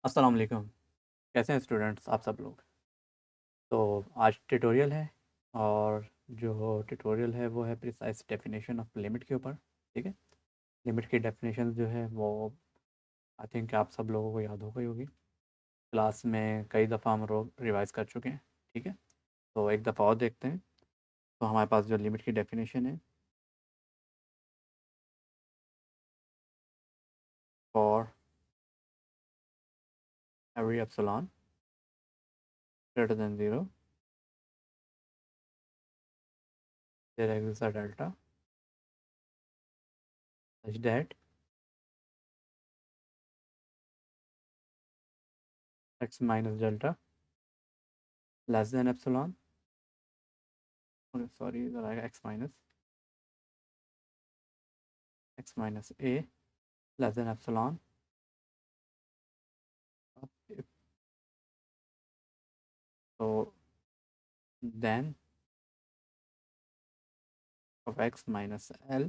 अस्सलाम वालेकुम। कैसे हैं स्टूडेंट्स आप सब लोग? तो आज ट्यूटोरियल है और जो ट्यूटोरियल है वो है प्रिसाइज डेफिनेशन ऑफ लिमिट के ऊपर। ठीक है। लिमिट की डेफिनेशन जो है वो आई थिंक आप सब लोगों को याद हो गई होगी। क्लास में कई दफ़ा हम लोग रिवाइज कर चुके हैं। ठीक है। तो एक दफ़ा और देखते हैं। तो हमारे पास जो लिमिट की डेफिनेशन है for every epsilon greater than zero there exist a delta such that X minus delta less than epsilon sorry इधर आएगा X minus A less than epsilon so then of x minus l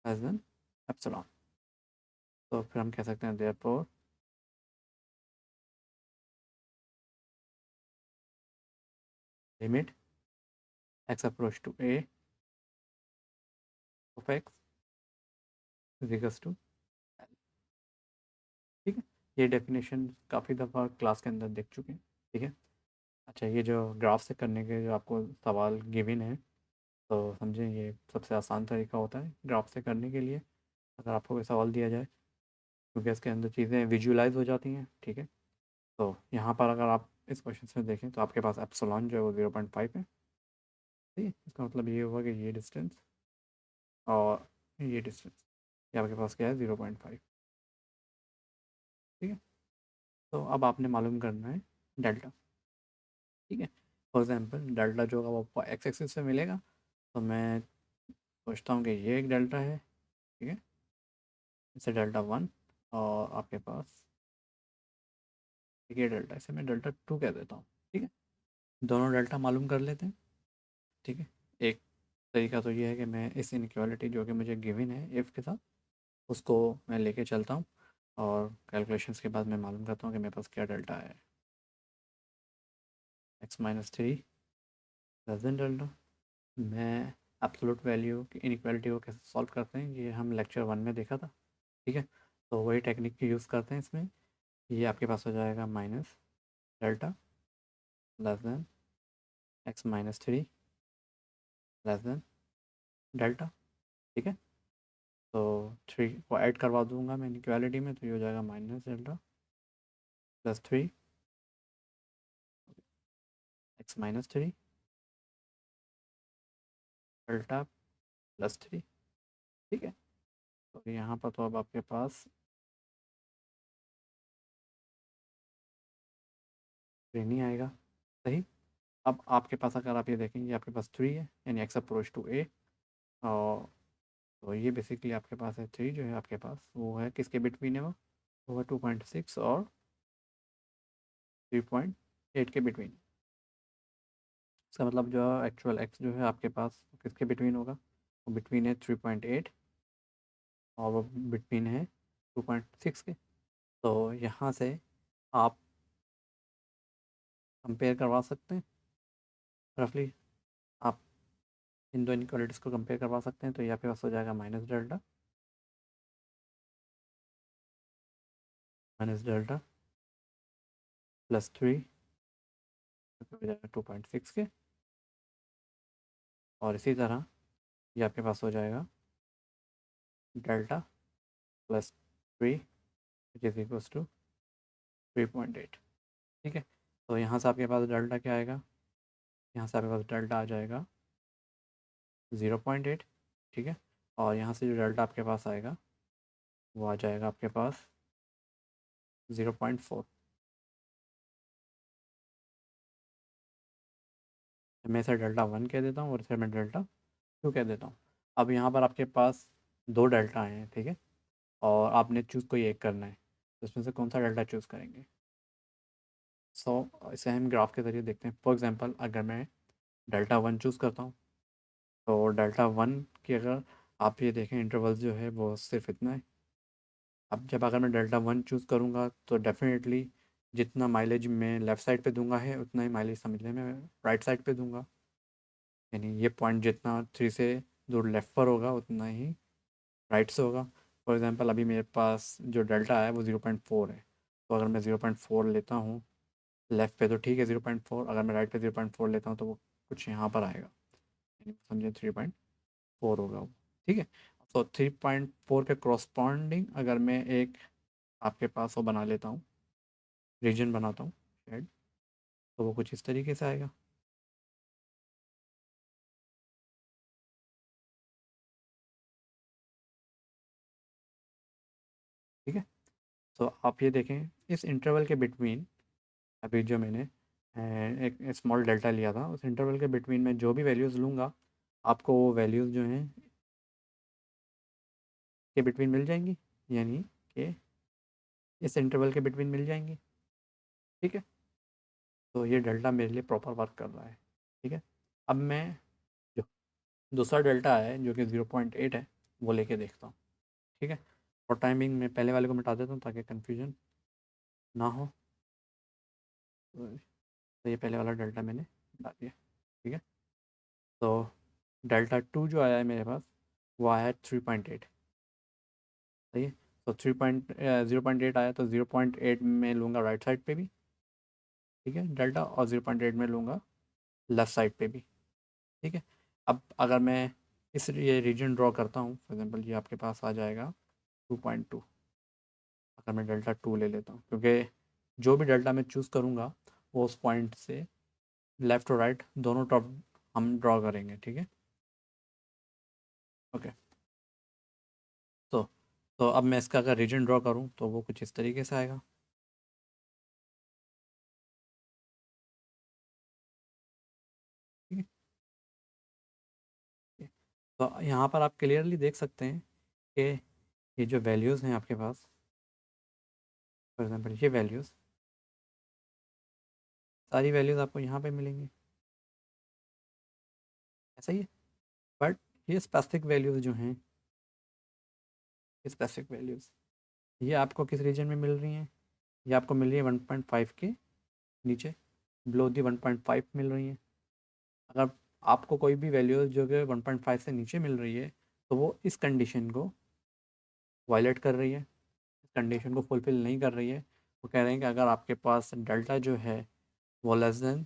as an epsilon। तो फिर हम कह सकते हैं therefore limit x approach to a of x is equals to l। ठीक है। ये डेफिनेशन काफ़ी दफ़ा क्लास के अंदर देख चुके हैं। ठीक है। अच्छा, ये जो ग्राफ से करने के जो आपको सवाल गिवन है तो समझें ये सबसे आसान तरीका होता है ग्राफ से करने के लिए। अगर आपको कोई सवाल दिया जाए क्योंकि इसके अंदर चीज़ें विजुलाइज हो जाती हैं। ठीक है। तो यहाँ पर अगर आप इस क्वेश्चन में देखें तो आपके पास एप्सिलॉन जो है वो 0.5 है। ठीक है। इसका मतलब ये हुआ कि ये डिस्टेंस और ये डिस्टेंस ये आपके पास क्या है 0.5। ठीक है। तो अब आपने मालूम करना है डेल्टा। ठीक है। फॉर एग्जांपल डेल्टा जो होगा वो आपको एक्स एक्सिस से मिलेगा। तो मैं सोचता हूँ कि ये एक डेल्टा है। ठीक है। इसे डेल्टा वन और आपके पास ये डेल्टा, इसे मैं डेल्टा टू कह देता हूँ। ठीक है। दोनों डेल्टा मालूम कर लेते हैं। ठीक है। एक तरीका तो ये है कि मैं इस इनइक्वालिटी जो कि मुझे गिवन है इफ़ के साथ उसको मैं लेके चलता हूँ और कैलकुलेशंस के बाद मैं मालूम करता हूँ कि मेरे पास क्या डेल्टा है। X minus three less than delta. मैं एब्सोल्यूट वैल्यू की इनइक्वालिटी को कैसे सॉल्व करते हैं ये हम लेक्चर वन में देखा था। ठीक है। तो वही टेक्निक की यूज़ करते हैं इसमें। ये आपके पास हो जाएगा minus delta less then x minus three less than delta. ठीक है। तो थ्री को ऐड करवा दूंगा मैं इनइक्वालिटी में तो ये हो जाएगा minus delta plus three x minus three delta plus three. ठीक है। तो यहाँ पर तो अब आपके पास थ्री नहीं आएगा। सही। अब आपके पास अगर आप ये देखेंगे आपके पास थ्री है यानी एक्स अप्रोच टू ए। और तो ये बेसिकली आपके पास है थ्री जो है आपके पास वो है किसके बिटवीन है वो है 2.6 और 3.8 के बिटवीन। इसका मतलब जो एक्चुअल एक्स जो है आपके पास किसके बिटवीन होगा वो बिटवीन है 3.8 और वो बिटवीन है 2.6 के। तो यहाँ से आप कंपेयर करवा सकते हैं रफली। आप इन दो इनक्वालिटीज़ को कंपेयर करवा सकते हैं तो ये आपके पास हो जाएगा माइनस डेल्टा प्लस थ्री हो जाएगा 2.6 के। और इसी तरह ये आपके पास हो जाएगा delta plus three which is equals to 3.8। ठीक है। तो यहाँ से आपके पास डेल्टा क्या आएगा? यहाँ से आपके पास डेल्टा आ जाएगा 0.8। ठीक है। और यहाँ से जो डेल्टा आपके पास आएगा वो आ जाएगा आपके पास 0.4। मैं इसे डेल्टा वन कह देता हूँ और इसे मैं डेल्टा टू कह देता हूँ। अब यहाँ पर आपके पास दो डेल्टा आए हैं। ठीक है। और आपने चूज़ कोई एक करना है तो इसमें से कौन सा डेल्टा चूज़ करेंगे? सो इसे हम ग्राफ के ज़रिए देखते हैं। फॉर एग्जांपल अगर मैं डेल्टा वन चूज़ करता हूँ तो डेल्टा वन की अगर आप ये देखें इंटरवल जो है वो सिर्फ इतना है अब जब अगर मैं डेल्टा 1 चूज़ करूँगा तो डेफिनेटली जितना माइलेज मैं लेफ़्ट साइड पे दूंगा है उतना ही माइलेज समझने में राइट साइड पे दूंगा। यानी ये पॉइंट जितना 3 से दूर लेफ़्ट पर होगा उतना ही राइट से होगा। फॉर एग्जांपल अभी मेरे पास जो डेल्टा है वो 0.4 है, तो अगर मैं 0.4 लेता हूँ लेफ़्ट पे तो ठीक है 0.4, अगर मैं राइट पे 0.4 लेता हूँ तो वो कुछ यहाँ पर आएगा, यानी समझे 3.4 होगा वो। ठीक है। तो 3.4 के क्रॉसपॉन्डिंग अगर मैं एक आपके पास वो बना लेता हूँ, रीजन बनाता हूँ शेड, तो वो कुछ इस तरीके से आएगा। ठीक है। तो आप ये देखें इस इंटरवल के बिटवीन, अभी जो मैंने एक स्मॉल डेल्टा लिया था उस इंटरवल के बिटवीन में जो भी वैल्यूज़ लूँगा आपको वो वैल्यूज़ जो हैं के बिटवीन मिल जाएंगी, यानी कि इस इंटरवल के बिटवीन मिल जाएंगी। ठीक है। तो ये डेल्टा मेरे लिए प्रॉपर वर्क कर रहा है। ठीक है। अब मैं जो दूसरा डेल्टा है जो कि 0.8 है वो लेके देखता हूँ। ठीक है। और टाइमिंग में पहले वाले को मिटा देता हूँ ताकि कन्फ्यूजन ना हो। तो ये पहले वाला डेल्टा मैंने मिटा दिया। ठीक है। तो डेल्टा 2 जो आया है मेरे पास वो आया है 3.8। सही है। तो 0.8 आया तो 0.8 में लूँगा राइट साइड पे भी। ठीक है डेल्टा, और 0.8 में लूँगा लेफ़्ट साइड पे भी। ठीक है। अब अगर मैं इस ये रीजन ड्रॉ करता हूँ, फॉर एग्जांपल ये आपके पास आ जाएगा 2.2। अगर मैं डेल्टा 2 ले लेता हूँ, क्योंकि जो भी डेल्टा मैं चूज़ करूँगा वो उस पॉइंट से लेफ़्ट और राइट दोनों टॉप हम ड्रॉ करेंगे। ठीक है। ओके। तो तो अब मैं इसका अगर रीजन ड्रॉ करूँ तो वो कुछ इस तरीके से आएगा। ठीक है। तो यहाँ पर आप क्लियरली देख सकते हैं कि ये जो वैल्यूज़ हैं आपके पास, फॉर एग्जांपल ये वैल्यूज़, सारी वैल्यूज़ आपको यहाँ पे मिलेंगी। ऐसा ही है। बट ये स्पेसिफिक वैल्यूज़ जो हैं, स्पेसिफिक वैल्यूज़ ये आपको किस रीजन में मिल रही हैं? ये आपको मिल रही है 1.5 के नीचे, बिलो दी 1.5 मिल रही हैं। अगर आपको कोई भी वैल्यूज़ जो कि 1.5 से नीचे मिल रही है तो वो इस कंडीशन को वायलेट कर रही है, इस कंडीशन को फुलफ़िल नहीं कर रही है। वो कह रहे हैं कि अगर आपके पास डेल्टा जो है वो लेस देन,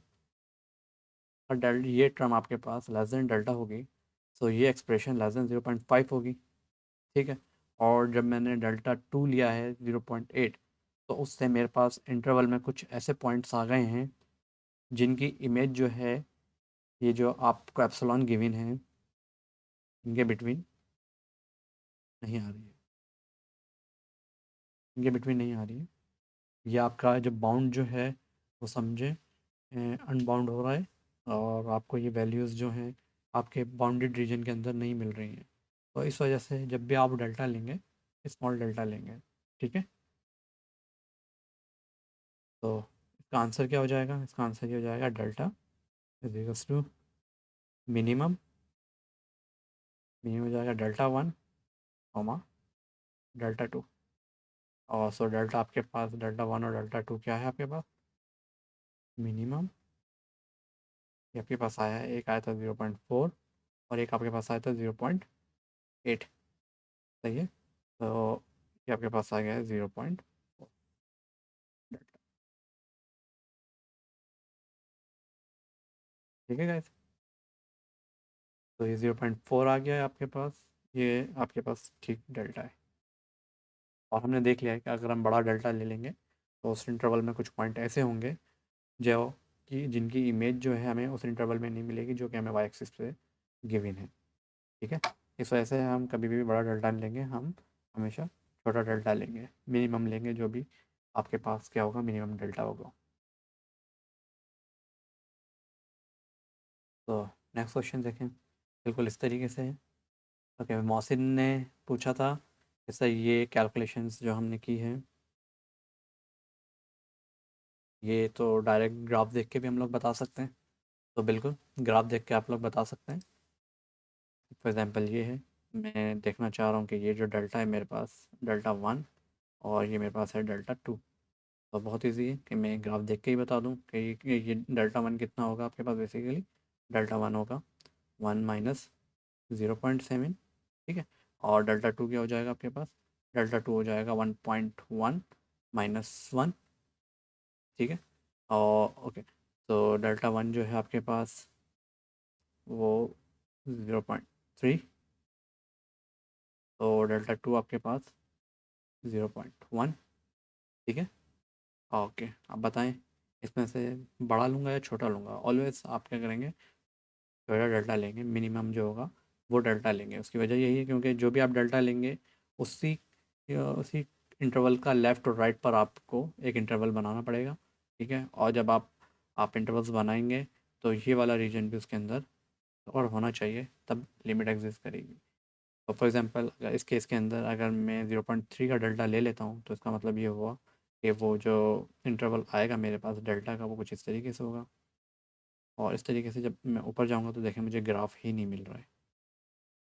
और ये टर्म आपके पास लेस देन डेल्टा होगी तो ये एक्सप्रेशन लेस देन 0.5 होगी। ठीक है। और जब मैंने डेल्टा 2 लिया है 0.8, तो उससे मेरे पास इंटरवल में कुछ ऐसे पॉइंट्स आ गए हैं जिनकी इमेज जो है, ये जो आपको एप्सिलॉन गिवन है इनके बिटवीन नहीं आ रही है, इनके बिटवीन नहीं आ रही है। ये आपका जो बाउंड जो है वो समझे अनबाउंड हो रहा है, और आपको ये वैल्यूज़ जो हैं आपके बाउंडेड रीजन के अंदर नहीं मिल रही हैं। तो इस वजह से जब भी आप डेल्टा लेंगे, स्मॉल डेल्टा लेंगे। ठीक है। तो इसका आंसर क्या हो जाएगा? इसका आंसर ये हो जाएगा delta is equals to minimum, minimum हो जाएगा डेल्टा 1 कॉमा डेल्टा 2। और सो डेल्टा आपके पास डेल्टा 1 और डेल्टा 2 क्या है आपके पास? मिनिमम। ये आपके पास आया है, एक आया था 0.4 और एक आपके पास आया था 0.8। सही है। तो ये आपके पास आ गया है 0.4 डेल्टा। ठीक है गाइस। तो ये 0.4 आ गया है आपके पास, ये आपके पास ठीक डेल्टा है। और हमने देख लिया है कि अगर हम बड़ा डेल्टा ले लेंगे तो उस इंटरवल में कुछ पॉइंट ऐसे होंगे जो कि जिनकी इमेज जो है हमें उस इंटरवल में नहीं मिलेगी जो कि हमें वाई एक्सिस पे गिवन है। ठीक है। इस वजह से हम कभी भी बड़ा डेल्टा नहीं लेंगे, हम हमेशा छोटा डेल्टा लेंगे, मिनिमम लेंगे, जो भी आपके पास क्या होगा मिनिमम डेल्टा होगा। तो नेक्स्ट क्वेश्चन देखें, बिल्कुल इस तरीके से है। ओके, मोहसिन ने पूछा था कि सर ये कैलकुलेशंस जो हमने की है ये तो डायरेक्ट ग्राफ देख के भी हम लोग बता सकते हैं। तो बिल्कुल ग्राफ देख के आप लोग बता सकते हैं। फॉर एग्ज़ाम्पल ये है, मैं देखना चाह रहा हूँ कि ये जो डेल्टा है मेरे पास डेल्टा 1 और ये मेरे पास है डेल्टा टू। तो बहुत ईजी है कि मैं ग्राफ देख के ही बता दूँ कि ये डेल्टा वन कितना होगा आपके पास। बेसिकली डेल्टा वन होगा 1 - 0.7, ठीक है। और डेल्टा टू क्या हो जाएगा आपके पास? डेल्टा टू हो जाएगा 1.1 - 1, ठीक है। और ओके, तो डेल्टा वन जो है आपके पास वो 0.3, तो डेल्टा टू आपके पास 0.1, ठीक है। ओके, आप बताएं इसमें से बड़ा लूँगा या छोटा लूँगा? ऑलवेज आप क्या करेंगे, छोटा डेल्टा लेंगे, मिनिमम जो होगा वो डेल्टा लेंगे। उसकी वजह यही है क्योंकि जो भी आप डेल्टा लेंगे उसी उसी इंटरवल का लेफ़्ट और राइट पर आपको एक इंटरवल बनाना पड़ेगा, ठीक है। और जब आप इंटरवल्स बनाएंगे तो ये वाला रीजन भी उसके अंदर और होना चाहिए, तब लिमिट एग्जिस्ट करेगी। तो फॉर एग्जांपल इस केस के अंदर अगर मैं 0.3 का डेल्टा ले लेता हूँ तो इसका मतलब ये हुआ कि वो जो इंटरवल आएगा मेरे पास डेल्टा का वो कुछ इस तरीके से होगा। और इस तरीके से जब मैं ऊपर जाऊँगा तो देखें मुझे ग्राफ ही नहीं मिल रहा है।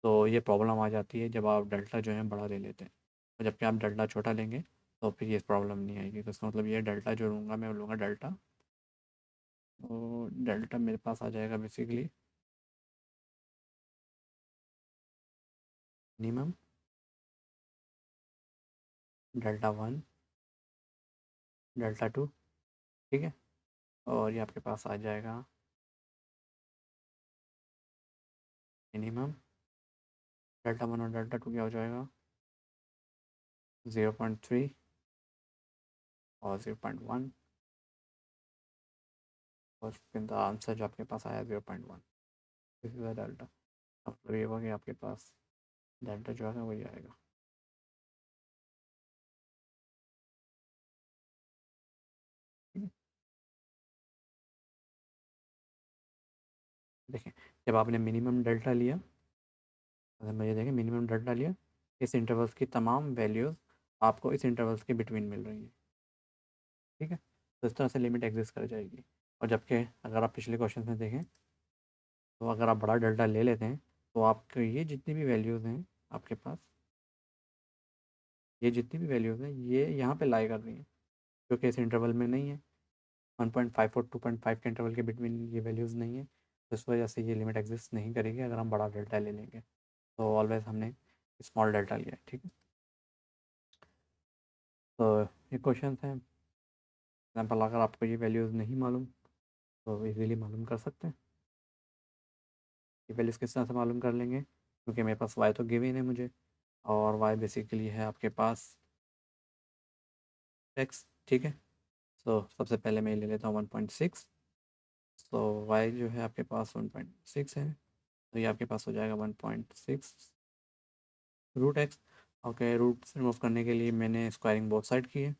तो ये प्रॉब्लम आ जाती है जब आप डेल्टा जो है बड़ा ले लेते हैं, और जबकि आप डेल्टा छोटा लेंगे तो फिर ये प्रॉब्लम नहीं आएगी। तो इसका मतलब ये डेल्टा जो लूँगा मैं लूँगा डेल्टा, तो डेल्टा मेरे पास आ जाएगा basically minimum delta one delta two, ठीक है। और ये आपके पास आ जाएगा मिनिमम डेल्टा वन और डेल्टा टू क्या हो जाएगा 0.3 और 0.1, और फिर आंसर जो आपके पास आया 0.1। This is the delta. मतलब ये हुआ कि आपके पास डेल्टा जो है वही आएगा। ठीक है? देखें, जब आपने मिनिमम डेल्टा लिया, अगर मैं ये देखें मिनिमम डेल्टा लिया, इस इंटरवल्स की तमाम वैल्यूज़ आपको इस इंटरवल्स के बिटवीन मिल रही हैं, ठीक है। तो इस तरह से लिमिट एग्जिस्ट कर जाएगी। और जबकि अगर आप पिछले क्वेश्चन में देखें तो अगर आप बड़ा डेल्टा ले लेते हैं तो आपके ये जितनी भी वैल्यूज़ हैं आपके पास, ये जितनी भी वैल्यूज़ हैं ये यहाँ पे लाई कर रही हैं, क्योंकि इस इंटरवल में नहीं है। 1.5 और 2.5 के इंटरवल के बिटवीन ये वैल्यूज़ नहीं है, तो इस वजह से ये लिमिट एग्जिस्ट नहीं करेगी अगर हम बड़ा डेल्टा ले लेंगे। तो ऑलवेज हमने स्मॉल डेल्टा लिया है, ठीक है। तो ये क्वेश्चन हैं। एग्जाम्पल अगर आपको ये वैल्यूज़ नहीं मालूम तो इजीली मालूम कर सकते हैं। ये वैल्यूज़ किस तरह से मालूम कर लेंगे, क्योंकि मेरे पास वाई तो गिवन है मुझे, और वाई बेसिकली है आपके पास एक्स, ठीक है। सो सबसे पहले मैं ले लेता हूँ 1.6। सो वाई जो है आपके पास 1.6 है, तो ये आपके पास हो जाएगा 1.6 root X. Okay, root remove करने के लिए मैंने स्क्वायरिंग बोथ साइड की है,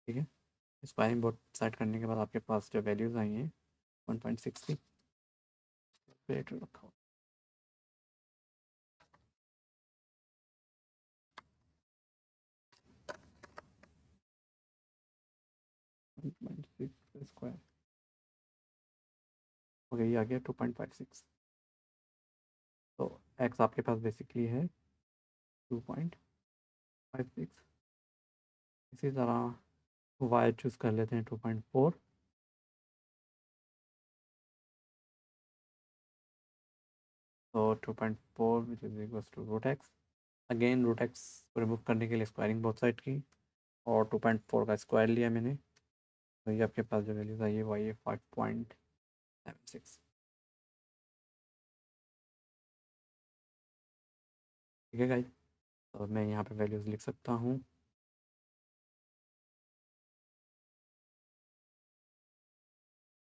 ठीक है। स्क्वायरिंग बोथ साइड करने के बाद आपके पास जो वैल्यूज़ आई हैं 1.6 की कैलकुलेटर रखा हुआ 1.6 स्क्वायर, ओके ये आ गया 2.56। तो एक्स आपके पास बेसिकली है 2.56। इसी तरह वाई चूज़ कर लेते हैं 2.4। तो 2.4 which is equal to root X. Again root X को रिमूव करने के लिए स्क्वायरिंग बोथ साइड की, और 2.4 का स्क्वायर लिया मैंने, तो ये आपके पास जो वैल्यूज़ आई है वो आई है 5.76, ठीक है गाइस। तो मैं यहाँ पे वैल्यूज़ लिख सकता हूँ।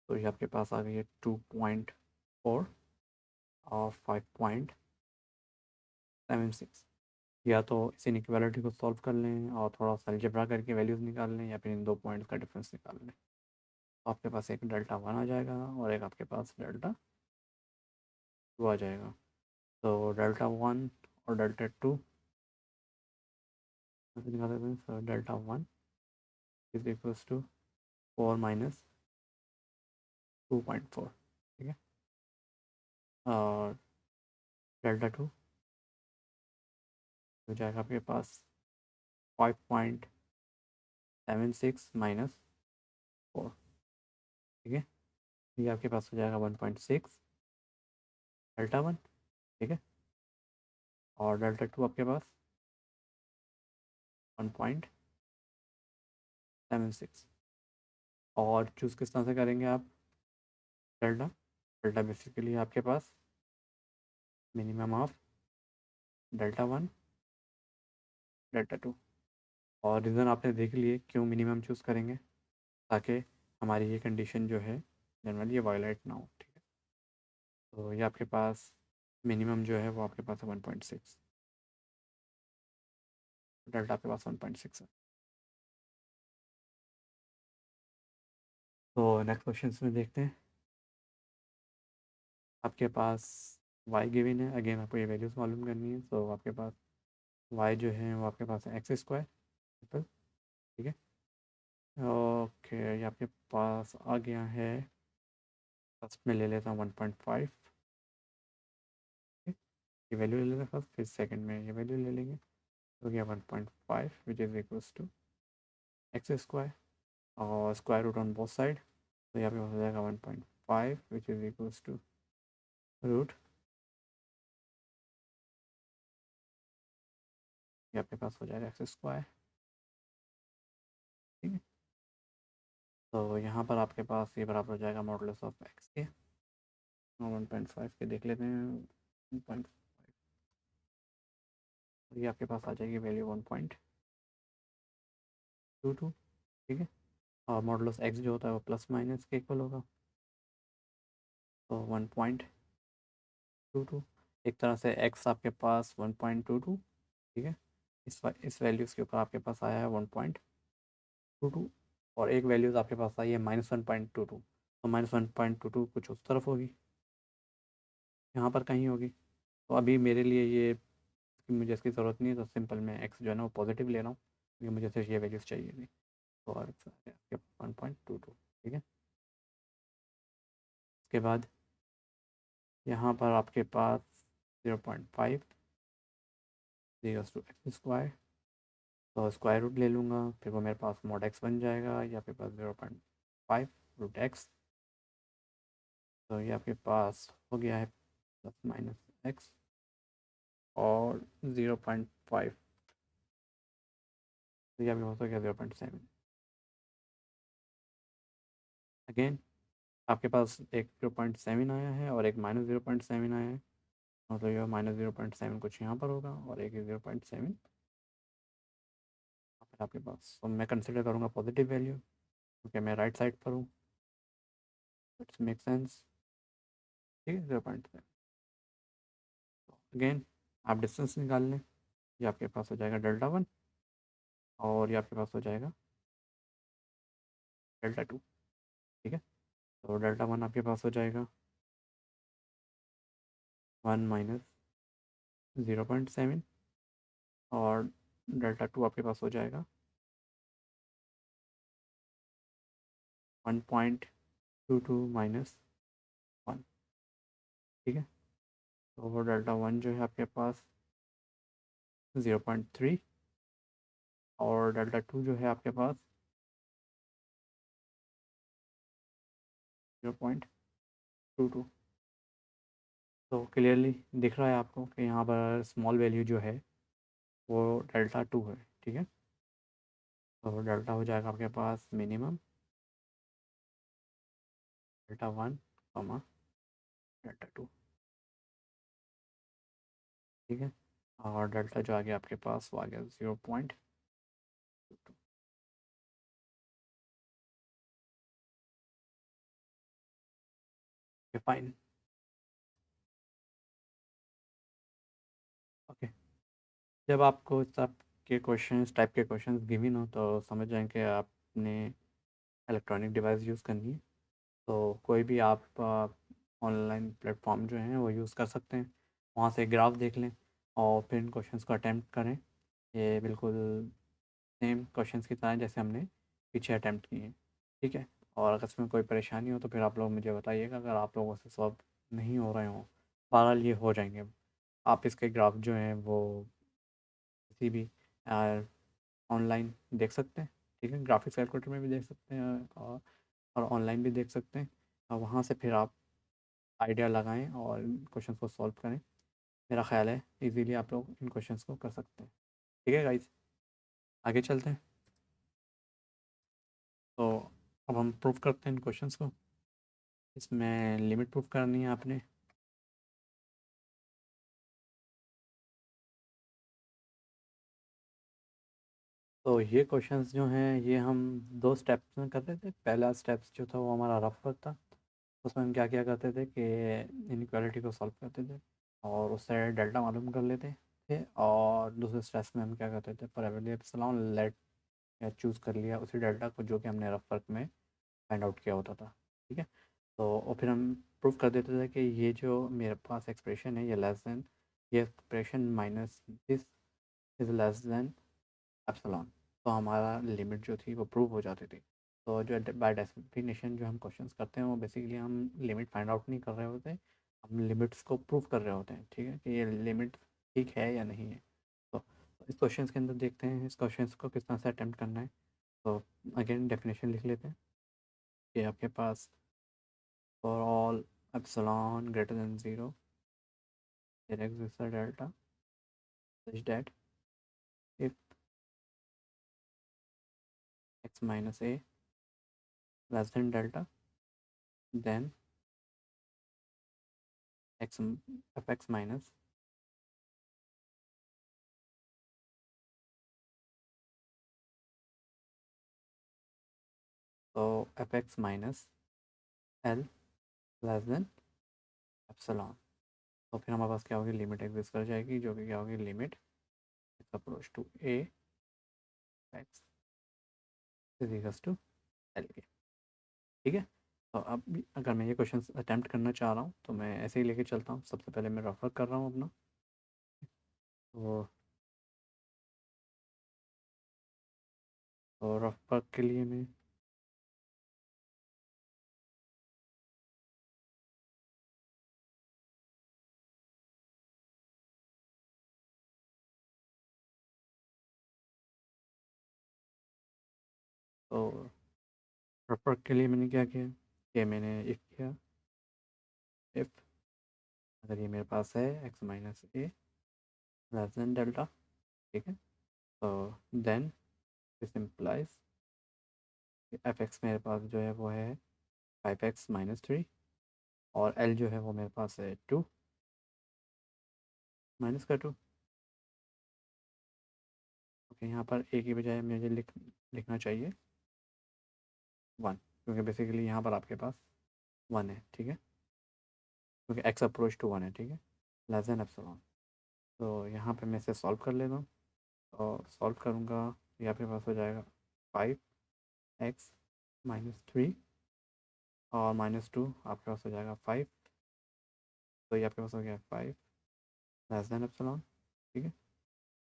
तो ये आपके पास आ गई है 2.4 और 5.76। या तो इस इनइक्वालिटी को सॉल्व कर लें और थोड़ा सा अलजेब्रा करके वैल्यूज़ निकाल लें, या फिर इन दो पॉइंट्स का डिफरेंस निकाल लें। तो आपके पास एक डेल्टा वन आ जाएगा और एक आपके पास डेल्टा टू आ जाएगा। तो डेल्टा वन और डेल्टा टू निकाल देते हैं। सो delta one is equals to 4 - 2.4, ठीक है। और डेल्टा टू हो जाएगा आपके पास 5.76 माइनस 4। ठीक है, ये आपके पास हो जाएगा 1.6 डेल्टा वन। ठीक है, और डेल्टा टू आपके पास 1.76। और चूज़ किस तरह से करेंगे आप? डेल्टा डेल्टा बेसिकली आपके पास minimum of delta one delta two. और रीज़न आपने देख लिए क्यों मिनिमम चूज़ करेंगे, ताकि हमारी ये कंडीशन जो है जनरली ये वायलेट ना हो। ठीक है, तो ये आपके पास मिनिमम जो है वो आपके पास है 1.6, डेल्टा आपके पास 1.6 है। तो नेक्स्ट क्वेश्चन में देखते हैं। आपके पास y गिवन है, अगेन आपको ये वैल्यूज़ मालूम करनी है। तो आपके पास y जो है वो आपके पास है एक्स स्क्वायर। ठीक है, ओके, ये आपके पास आ गया है। फर्स्ट में ले लेता हूँ 1.5, ये वैल्यू ले लेते हैं फर्स्ट, फिर सेकंड में ये वैल्यू ले लेंगे। तो गया 1.5 which is equals to x square, और square root on both side. तो यहाँ पे हो जाएगा 1.5 which is equals to root, ये आपके पास हो जाएगा एक्स स्क्वायर। ठीक है, तो यहाँ पर आपके पास ये बराबर हो जाएगा मॉडुलस ऑफ एक्स के। 1.5 के देख लेते हैं, 1.5, ये आपके पास आ जाएगी वैल्यू 1.22। ठीक है, और मॉडुलस एक्स जो होता है वो प्लस माइनस के इक्वल होगा, तो 1.22। एक तरह से एक्स आपके पास 1.22। ठीक है, इस वैल्यूज़ के ऊपर आपके पास आया है 1.22, और एक वैल्यूज़ आपके पास आई है -1.22। तो -1.22 कुछ उस तरफ होगी, यहाँ पर कहीं होगी। तो अभी मेरे लिए ये मुझे इसकी ज़रूरत नहीं है, तो सिंपल मैं एक्स जो है ना वो पॉजिटिव ले रहा हूँ, क्योंकि मुझे सिर्फ ये वैल्यूज़ चाहिए थी। तो और आपके 1.22। ठीक है, उसके बाद यहाँ पर आपके पास 0.5 जीरोस टू एक्स स्क्वायर, तो स्क्वायर रूट ले लूँगा, फिर वो मेरे पास मॉड एक्स बन जाएगा, या आपके पास 0.5 रूट एक्स। तो ये आपके पास हो गया है प्लस माइनस एक्स और 0.5, तो ये आपके पास हो गया 0.7। अगेन आपके पास एक 0.7 आया है और एक -0.7 आया है, मतलब ये -0.7 कुछ यहाँ पर होगा और एक 0.7 आपके पास। तो मैं कंसिडर करूँगा पॉजिटिव वैल्यू, क्योंकि मैं राइट साइड पर हूँ। It's make sense. ठीक है, 0.7। अगेन आप डिस्टेंस निकाल लें, ये आपके पास हो जाएगा डेल्टा वन, और ये आपके पास हो जाएगा डेल्टा टू। ठीक है, तो डेल्टा वन आपके पास हो जाएगा 1 माइनस 0.7, और डेल्टा टू आपके पास हो जाएगा 1.22 माइनस 1। ठीक है, तो वो डेल्टा वन जो है आपके पास 0.3, और डेल्टा टू जो है आपके पास 0.22। तो क्लियरली दिख रहा है आपको कि यहाँ पर स्मॉल वैल्यू जो है वो डेल्टा टू है। ठीक है, तो डेल्टा हो जाएगा आपके पास minimum delta one comma delta two. ठीक है, और डेल्टा जो आ गया आपके पास वो आ गया 0.22। फाइन। ओके, जब आपको इस टाइप के क्वेश्चंस गिवन हो तो समझ जाएं कि आपने इलेक्ट्रॉनिक डिवाइस यूज़ करनी है। तो कोई भी आप ऑनलाइन प्लेटफॉर्म जो हैं वो यूज़ कर सकते हैं, वहाँ से ग्राफ देख लें और फिर इन क्वेश्चंस को अटैम्प्ट करें। ये बिल्कुल सेम क्वेश्चंस की तरह हैं जैसे हमने पीछे अटैम्प्ट किए हैं। ठीक है, और अगर इसमें कोई परेशानी हो तो फिर आप लोग मुझे बताइएगा, अगर आप लोगों से सॉल्व नहीं हो रहे हों। बहरहाल ये हो जाएंगे। आप इसके ग्राफ जो हैं वो किसी भी ऑनलाइन देख सकते हैं, ठीक है। ग्राफिक्स कैलकुलेटर में भी देख सकते हैं और ऑनलाइन भी देख सकते हैं, और वहाँ से फिर आप आइडिया लगाएं और क्वेश्चन को सॉल्व करें। मेरा ख्याल है इजीली आप लोग इन क्वेश्चंस को कर सकते हैं। ठीक है गाइस, आगे चलते हैं। तो अब हम प्रूफ करते हैं इन क्वेश्चंस को। इसमें लिमिट प्रूफ करनी है आपने। तो ये क्वेश्चंस जो हैं ये हम दो स्टेप्स में करते थे। पहला स्टेप्स जो था वो हमारा रफ वर्क था। उसमें हम क्या क्या करते थे कि इनक्वालिटी को सॉल्व करते थे और उससे डेल्टा मालूम कर लेते थे। और दूसरे स्टेप्स में हम क्या करते थे, पर एवरेज एप्सिलॉन लेट या चूज़ कर लिया उसी डेल्टा को जो कि हमने रफ वर्क में फाइंड आउट किया होता था। ठीक है। तो और फिर हम प्रूफ कर देते थे कि ये जो मेरे पास एक्सप्रेशन है ये लेस देन, ये expression minus this is less than epsilon. तो हमारा लिमिट जो थी वो प्रूव हो जाती थी। तो जो बाय डेफिनेशन जो हम क्वेश्चंस करते हैं वो बेसिकली हम लिमिट फाइंड आउट नहीं कर रहे होते, हम लिमिट्स को प्रूव कर रहे होते हैं। ठीक है, कि ये लिमिट ठीक है या नहीं है। तो इस क्वेश्चंस के अंदर देखते हैं इस क्वेश्चंस को किस तरह से अटेम्प्ट करना है। तो अगेन डेफिनेशन लिख लेते हैं कि आपके पास for all epsilon greater than zero there exist a delta such that if x minus a less than delta then x fx minus तो fx minus l less than epsilon. तो फिर हमारे पास क्या होगी, लिमिट एग्जिस्ट कर जाएगी जो कि क्या होगी, limit X approach to A X is equals to L के। ठीक है। तो अब अगर मैं ये क्वेश्चन अटैम्प्ट करना चाह रहा हूँ तो मैं ऐसे ही लेके चलता हूँ। सबसे पहले मैं रेफर कर रहा हूँ अपना। तो रेफर के लिए मैं तो रेफर के लिए मैंने क्या किया कि मैंने इफ़ किया, इफ़ अगर ये मेरे पास है X minus A less than delta. ठीक है। तो then this implies F X मेरे पास जो है वो है 5x-3 और एल जो है वो मेरे पास है 2 माइनस का 2। ओके, यहाँ पर ए की बजाय मुझे लिखना चाहिए 1, क्योंकि बेसिकली यहाँ पर आपके पास 1 है। ठीक है, क्योंकि एक्स अप्रोच टू 1 है। ठीक है, लेस देन एप्सिलॉन। तो यहाँ पे मैं इसे सॉल्व कर लेता हूँ और सॉल्व करूँगा। ये आपके पास हो जाएगा 5x-3 और -2 आपके पास हो जाएगा 5। तो ये आपके पास हो गया 5 लेस देन एप्सिलॉन। ठीक है।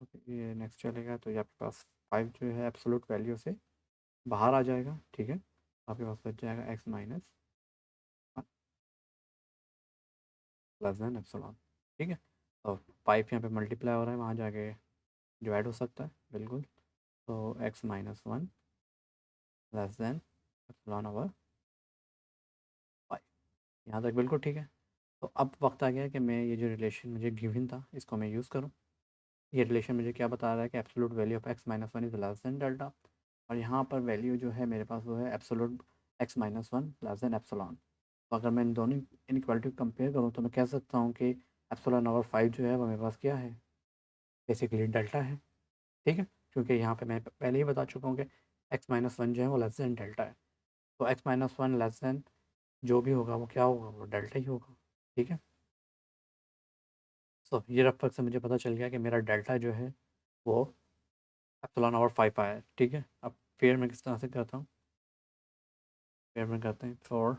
ओके, ये नेक्स्ट चलेगा तो ये आपके पास 5 जो है एब्सोलूट वैल्यू से बाहर आ जाएगा। ठीक है, आपके पास बच जाएगा x minus less than epsilon. ठीक है। तो 5 यहाँ पे मल्टीप्लाई हो रहा है, वहाँ जाके डिवाइड हो सकता है बिल्कुल। तो x-1 less than epsilon over 5। यहाँ तक बिल्कुल ठीक है। तो अब वक्त आ गया कि मैं ये जो रिलेशन मुझे गिवन था इसको मैं यूज़ करूँ। ये रिलेशन मुझे क्या बता रहा है कि absolute value of x-1 is less than delta. और यहाँ पर वैल्यू जो है मेरे पास वो है absolute x-1 less than epsilon. तो अगर मैं इन दोनों इनइक्वालिटी को कंपेयर करूँ तो मैं कह सकता हूँ कि एप्सिलॉन ओवर 5 जो है वो मेरे पास क्या है, बेसिकली डेल्टा है। ठीक है, क्योंकि यहाँ पे मैं पहले ही बता चुका हूँ कि x-1 जो है वो लेस देन डेल्टा है। तो x-1 लेस देन जो भी होगा वो क्या होगा, वो डेल्टा ही होगा। ठीक है। सो ये रेफर से मुझे पता चल गया कि मेरा डेल्टा जो है वो एप्सिलॉन ओवर 5 आया है। ठीक है। अब फिर मैं किस तरह से करता हूँ, फिर मैं करते हैं for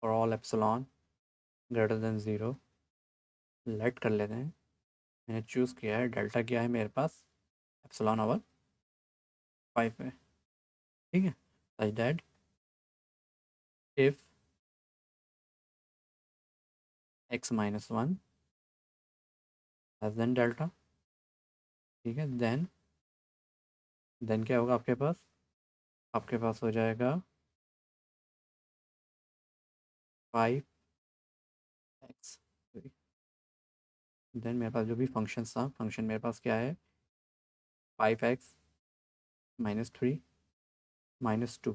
all epsilon greater than zero late कर लेते हैं। मैंने चूज़ किया है डेल्टा क्या है मेरे पास, एप्सिलॉन ओवर 5 है। ठीक है, such that if x-1 less than delta, ठीक है। देन क्या होगा आपके पास? आपके पास हो जाएगा 5x। देन मेरे पास जो भी फंक्शन था, फंक्शन मेरे पास क्या है? 5x -3 -2,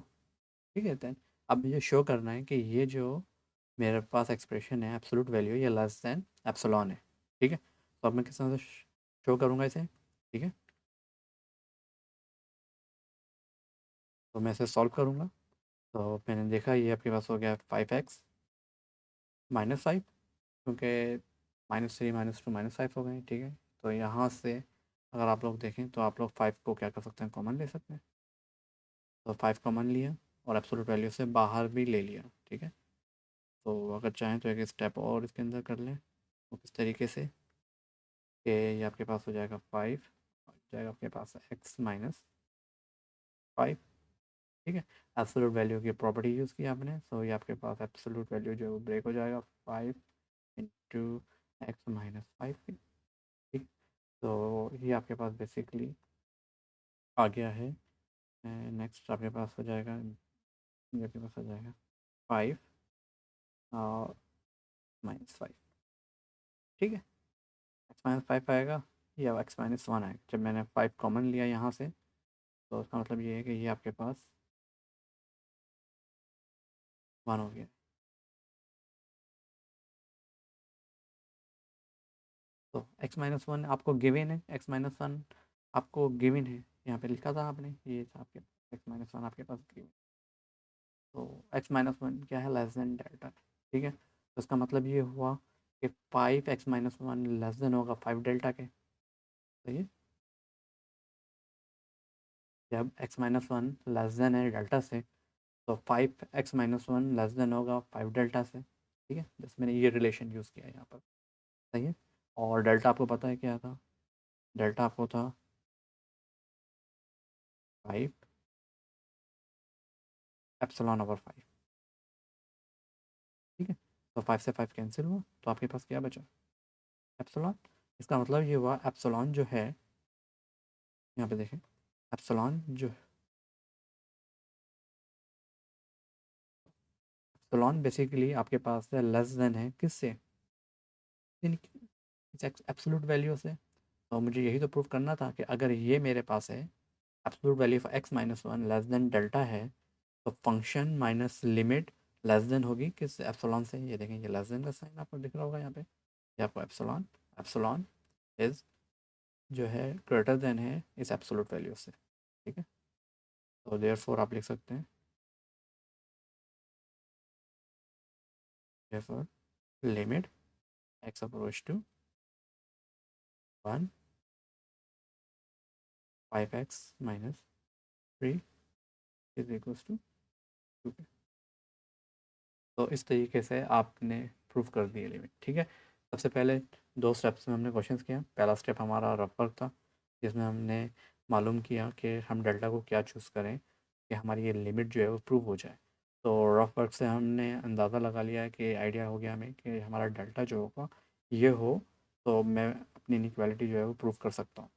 ठीक है। देन अब मुझे शो करना है कि ये जो मेरे पास एक्सप्रेशन है एब्सोल्यूट वैल्यू, ये लेस देन एप्सिलॉन है, ठीक है। तो अब मैं किस तरह से शो करूँगा इसे, ठीक है। तो मैं इसे सॉल्व करूँगा। तो मैंने देखा ये आपके पास हो गया 5x -5, क्योंकि -3 -2 -5 हो गए, ठीक है। तो यहाँ से अगर आप लोग देखें तो आप लोग 5 को क्या कर सकते हैं, कॉमन ले सकते हैं। तो 5 कॉमन लिया और एब्सोल्यूट वैल्यू से बाहर भी ले लिया, ठीक है। तो अगर चाहें तो एक स्टेप और इसके अंदर कर लें, वो किस तरीके से कि ये आपके पास हो जाएगा 5, हो जाएगा आपके पास x -5, ठीक है। एब्सोल्यूट वैल्यू की प्रॉपर्टी यूज़ की आपने, सो ये आपके पास एब्सोल्यूट वैल्यू जो है वो ब्रेक हो जाएगा 5 × x-5, ठीक। तो ये आपके पास बेसिकली आ गया है। नेक्स्ट आपके पास हो जाएगा, ये आपके पास हो जाएगा 5 -5, ठीक है। x-5 आएगा, ये अब x-1 आएगा। जब मैंने 5 कॉमन लिया यहाँ से, तो उसका मतलब ये है कि ये आपके पास 1 हो गया। तो x-1 आपको गिवन है, x-1 आपको गिवन है, यहाँ पे लिखा था आपने, ये था आपके x-1 आपके पास गिवन। तो x-1 क्या है? लेस देन डेल्टा, ठीक है। तो इसका मतलब ये हुआ कि 5x-1 लेस देन होगा 5 डेल्टा के, सही है। जब x-1 लेस देन है डेल्टा से, तो 5x-1 लेस देन होगा 5 डेल्टा से, ठीक है। बस मैंने ये रिलेशन यूज़ किया है यहाँ पर, सही है। और डेल्टा आपको पता है क्या था? डेल्टा आपको था 5 ε/5, ठीक है। तो 5 से 5 कैंसिल हुआ, तो आपके पास क्या बचा? एप्सिलॉन। इसका मतलब ये हुआ एप्सिलॉन जो है, यहाँ पे देखें, एप्सिलॉन जो एप्सिलॉन बेसिकली आपके पास है लेस देन है किससे? एब्सोल्यूट वैल्यू से। तो मुझे यही तो प्रूव करना था कि अगर ये मेरे पास है absolute value of x-1 less than delta है, तो function minus limit less than होगी किस? एप्सिलॉन से। ये देखें, ये लेस देन का साइन आपको दिख रहा होगा यहाँ पे, ये आपको एप्सिलॉन, एप्सिलॉन इज जो है ग्रेटर देन है इस एब्सोल्यूट वैल्यू से, ठीक है। तो देयरफॉर आप लिख सकते हैं, therefore limit x approach to 1 5x-3 is equals to 2। तो इस तरीके से आपने प्रूव कर दिए लिमिट, ठीक है। सबसे पहले 2 स्टेप्स में हमने क्वेश्चंस किया। पहला स्टेप हमारा रफ वर्क था, जिसमें हमने मालूम किया कि हम डेल्टा को क्या चूज़ करें कि हमारी ये लिमिट जो है वो प्रूव हो जाए। तो रफ वर्क से हमने अंदाज़ा लगा लिया है कि आइडिया हो गया हमें कि हमारा डेल्टा जो होगा ये हो, तो मैं अपनी इनइक्वालिटी जो है वो प्रूव कर सकता हूँ।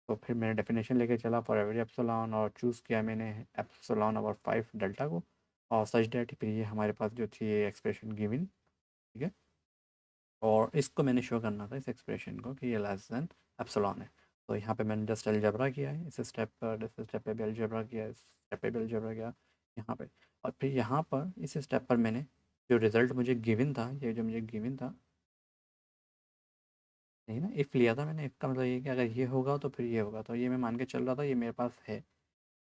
तो फिर मैंने डेफिनेशन लेके चला फॉर एवरी एप्सिलॉन, और चूज़ किया मैंने एप्सिलॉन ओवर 5 डेल्टा को, और सच डेट फिर ये हमारे पास जो थी ये एक्सप्रेशन गिवन, ठीक है। और इसको मैंने शो करना था, इस एक्सप्रेशन को, कि ये लेस देन एप्सिलॉन है। तो यहाँ पे मैंने जस्ट अलजेब्रा किया है, इस स्टेप पर, इस स्टेप पे भी अलजेब्रा किया, इस स्टेप पे भी अलजेब्रा किया यहाँ पे। और फिर यहाँ पर इस स्टेप पर मैंने जो रिज़ल्ट मुझे गिवन था, ये जो मुझे गिवन था, नहीं ना, इफ़ लिया था मैंने, इफ़ का मतलब ये कि अगर ये होगा तो फिर ये होगा, तो ये मैं मान के चल रहा था ये मेरे पास है,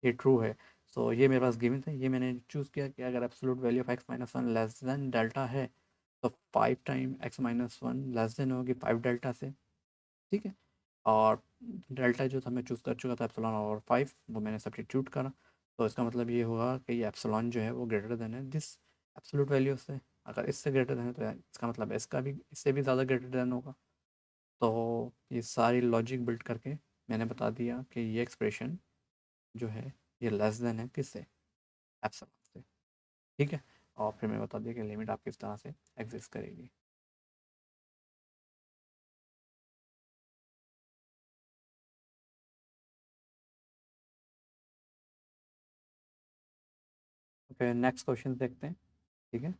ये ट्रू है। सो ये मेरे पास गिवन था, ये मैंने चूज़ किया कि अगर absolute value of x-1 less than delta है, तो 5 टाइम x-1 लेस देन होगी 5 डेल्टा से, ठीक है। और डेल्टा जो था मैं चूज़ कर चुका था एप्सिलॉन और 5, वो मैंने सब्स्टिट्यूट करा। तो इसका मतलब ये हुआ कि ये एप्सिलॉन जो है वो ग्रेटर देन है दिस एब्सोल्यूट वैल्यू से। अगर इससे ग्रेटर देन है तो इसका मतलब इसका भी इससे भी ज़्यादा ग्रेटर देन होगा। तो ये सारी लॉजिक बिल्ड करके मैंने बता दिया कि ये एक्सप्रेशन जो है ये लेस देन है किससे? एप्सिलॉन से, ठीक है। और फिर मैं बता दिया कि लिमिट आप किस तरह से एग्जिस्ट करेगी। फिर नेक्स्ट क्वेश्चन देखते हैं, ठीक है।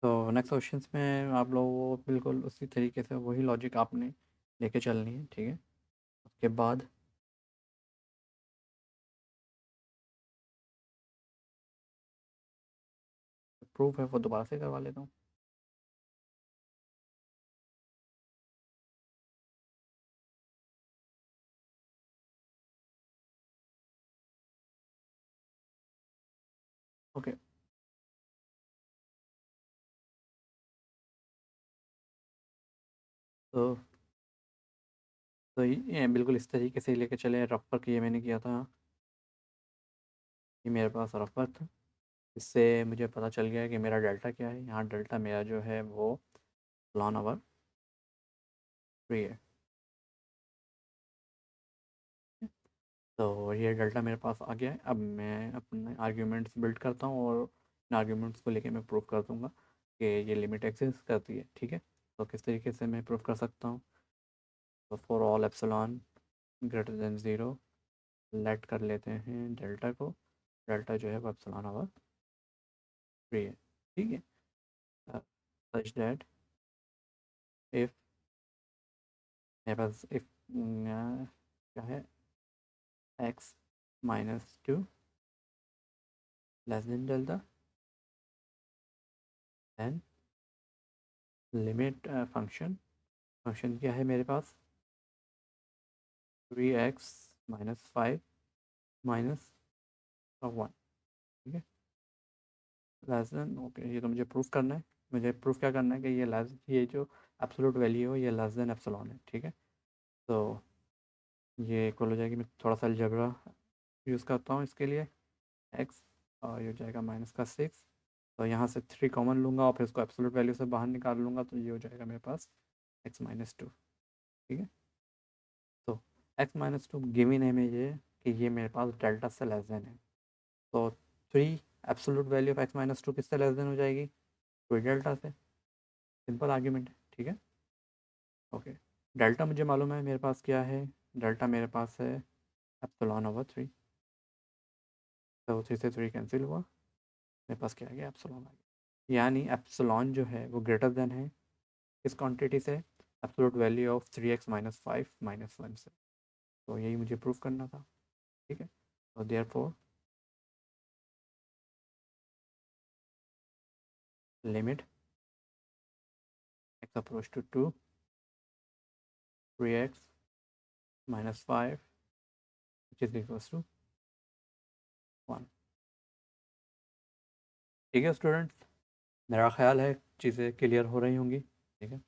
तो नेक्स्ट क्वेश्चन में आप लोगों को बिल्कुल उसी तरीके से वही लॉजिक आपने लेके चलनी है, ठीक है। उसके बाद प्रूफ है वो दोबारा से करवा लेता हूँ। ओके। तो ये बिल्कुल इस तरीके से ही लेके चले, रफ वर्क ये मैंने किया था, ये मेरे पास रफ वर्क था। इससे मुझे पता चल गया कि मेरा डेल्टा क्या है। यहाँ डेल्टा मेरा जो है वो लॉन आवर फ्री है। तो ये डेल्टा मेरे पास आ गया है। अब मैं अपने आर्ग्यूमेंट्स बिल्ड करता हूँ और इन आर्ग्यूमेंट्स को लेके मैं प्रूव कर दूँगा कि ये लिमिट एग्जिस्ट करती है, ठीक है। तो किस तरीके से मैं प्रूव कर सकता हूँ? तो for all epsilon greater than zero late कर लेते हैं डेल्टा को। डेल्टा जो है वो एप्सिलॉन आवर फ्री है, ठीक है। सच दैट इफ मेरे पास इफ क्या है, X minus two less than delta, then limit function, function क्या है मेरे पास, 3x माइनस 5 माइनस 1, ठीक है, लेस देन। ओके, ये तो मुझे प्रूफ करना है। मुझे प्रूफ क्या करना है कि ये जो एब्सोल्यूट वैल्यू हो ये लेस देन एप्सिलॉन है, ठीक है। तो ये इक्वल हो जाएगी, मैं थोड़ा सा अलजेब्रा यूज़ करता हूँ इसके लिए। एक्स और ये हो जाएगा माइनस का 6। तो यहाँ से 3 कॉमन लूँगा और फिर इसको एब्सोल्यूट वैल्यू से बाहर निकाल लूँगा, तो ये हो जाएगा मेरे पास एक्स माइनस टू, ठीक है। तो एक्स माइनस टू गिवन है मुझे कि ये मेरे पास डेल्टा से लेस देन है। तो 3 absolute value of X minus to किससे लेस देन हो जाएगी? 3 डेल्टा से। सिंपल आर्ग्यूमेंट है, ठीक है। ओके, डेल्टा मुझे मालूम है मेरे पास क्या है। डेल्टा मेरे पास है एप्सिलॉन ओवर 3। तो 3 से 3 कैंसिल हुआ, मेरे पास क्या आ गया, एप्सिलॉन आ गया। यानी एप्सिलॉन जो है वो ग्रेटर देन है किस क्वांटिटी से? Absolute value of 3x minus 5 minus 1 से। तो यही मुझे प्रूफ करना था, ठीक है। तो therefore limit X approach to 2 3x minus 5 which is equals to 1, ठीक है स्टूडेंट्स। मेरा ख्याल है चीज़ें क्लियर हो रही होंगी, ठीक है।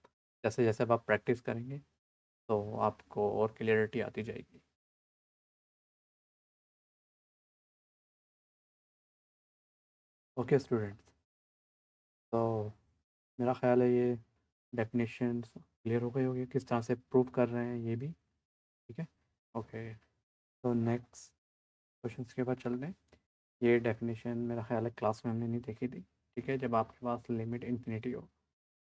जैसे जैसे अब आप प्रैक्टिस करेंगे तो आपको और क्लियरिटी आती जाएगी। ओके स्टूडेंट्स, तो मेरा ख्याल है ये डेफिनेशन क्लियर हो गई होगी, किस तरह से प्रूव कर रहे हैं ये भी, ठीक है। ओके, तो नेक्स्ट क्वेश्चन के बाद चल रहे हैं। ये डेफिनेशन मेरा ख्याल है क्लास में हमने नहीं देखी थी, ठीक है। जब आपके पास लिमिट इन्फिनिटी हो,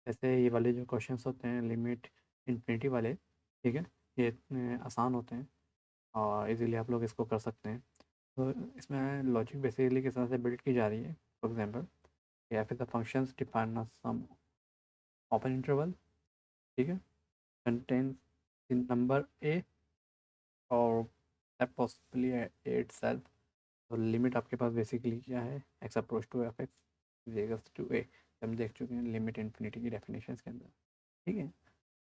जैसे ये वाले जो क्वेश्चंस होते हैं लिमिट इन्फिनिटी वाले, ठीक है, ये इतने आसान होते हैं और इजीली आप लोग इसको कर सकते हैं। तो इसमें लॉजिक बेसिकली किस तरह से बिल्ड की जा रही है। For example, f is the functions define some open interval, ठीक है, कंटेन्स इन नंबर ए और एफ पॉसिबली ए इटसेल्फ। तो लिमिट आपके पास बेसिकली क्या है, x approach to f x is to A. हम देख चुके हैं लिमिट इन्फिनिटी की डेफिनेशन के अंदर, ठीक है।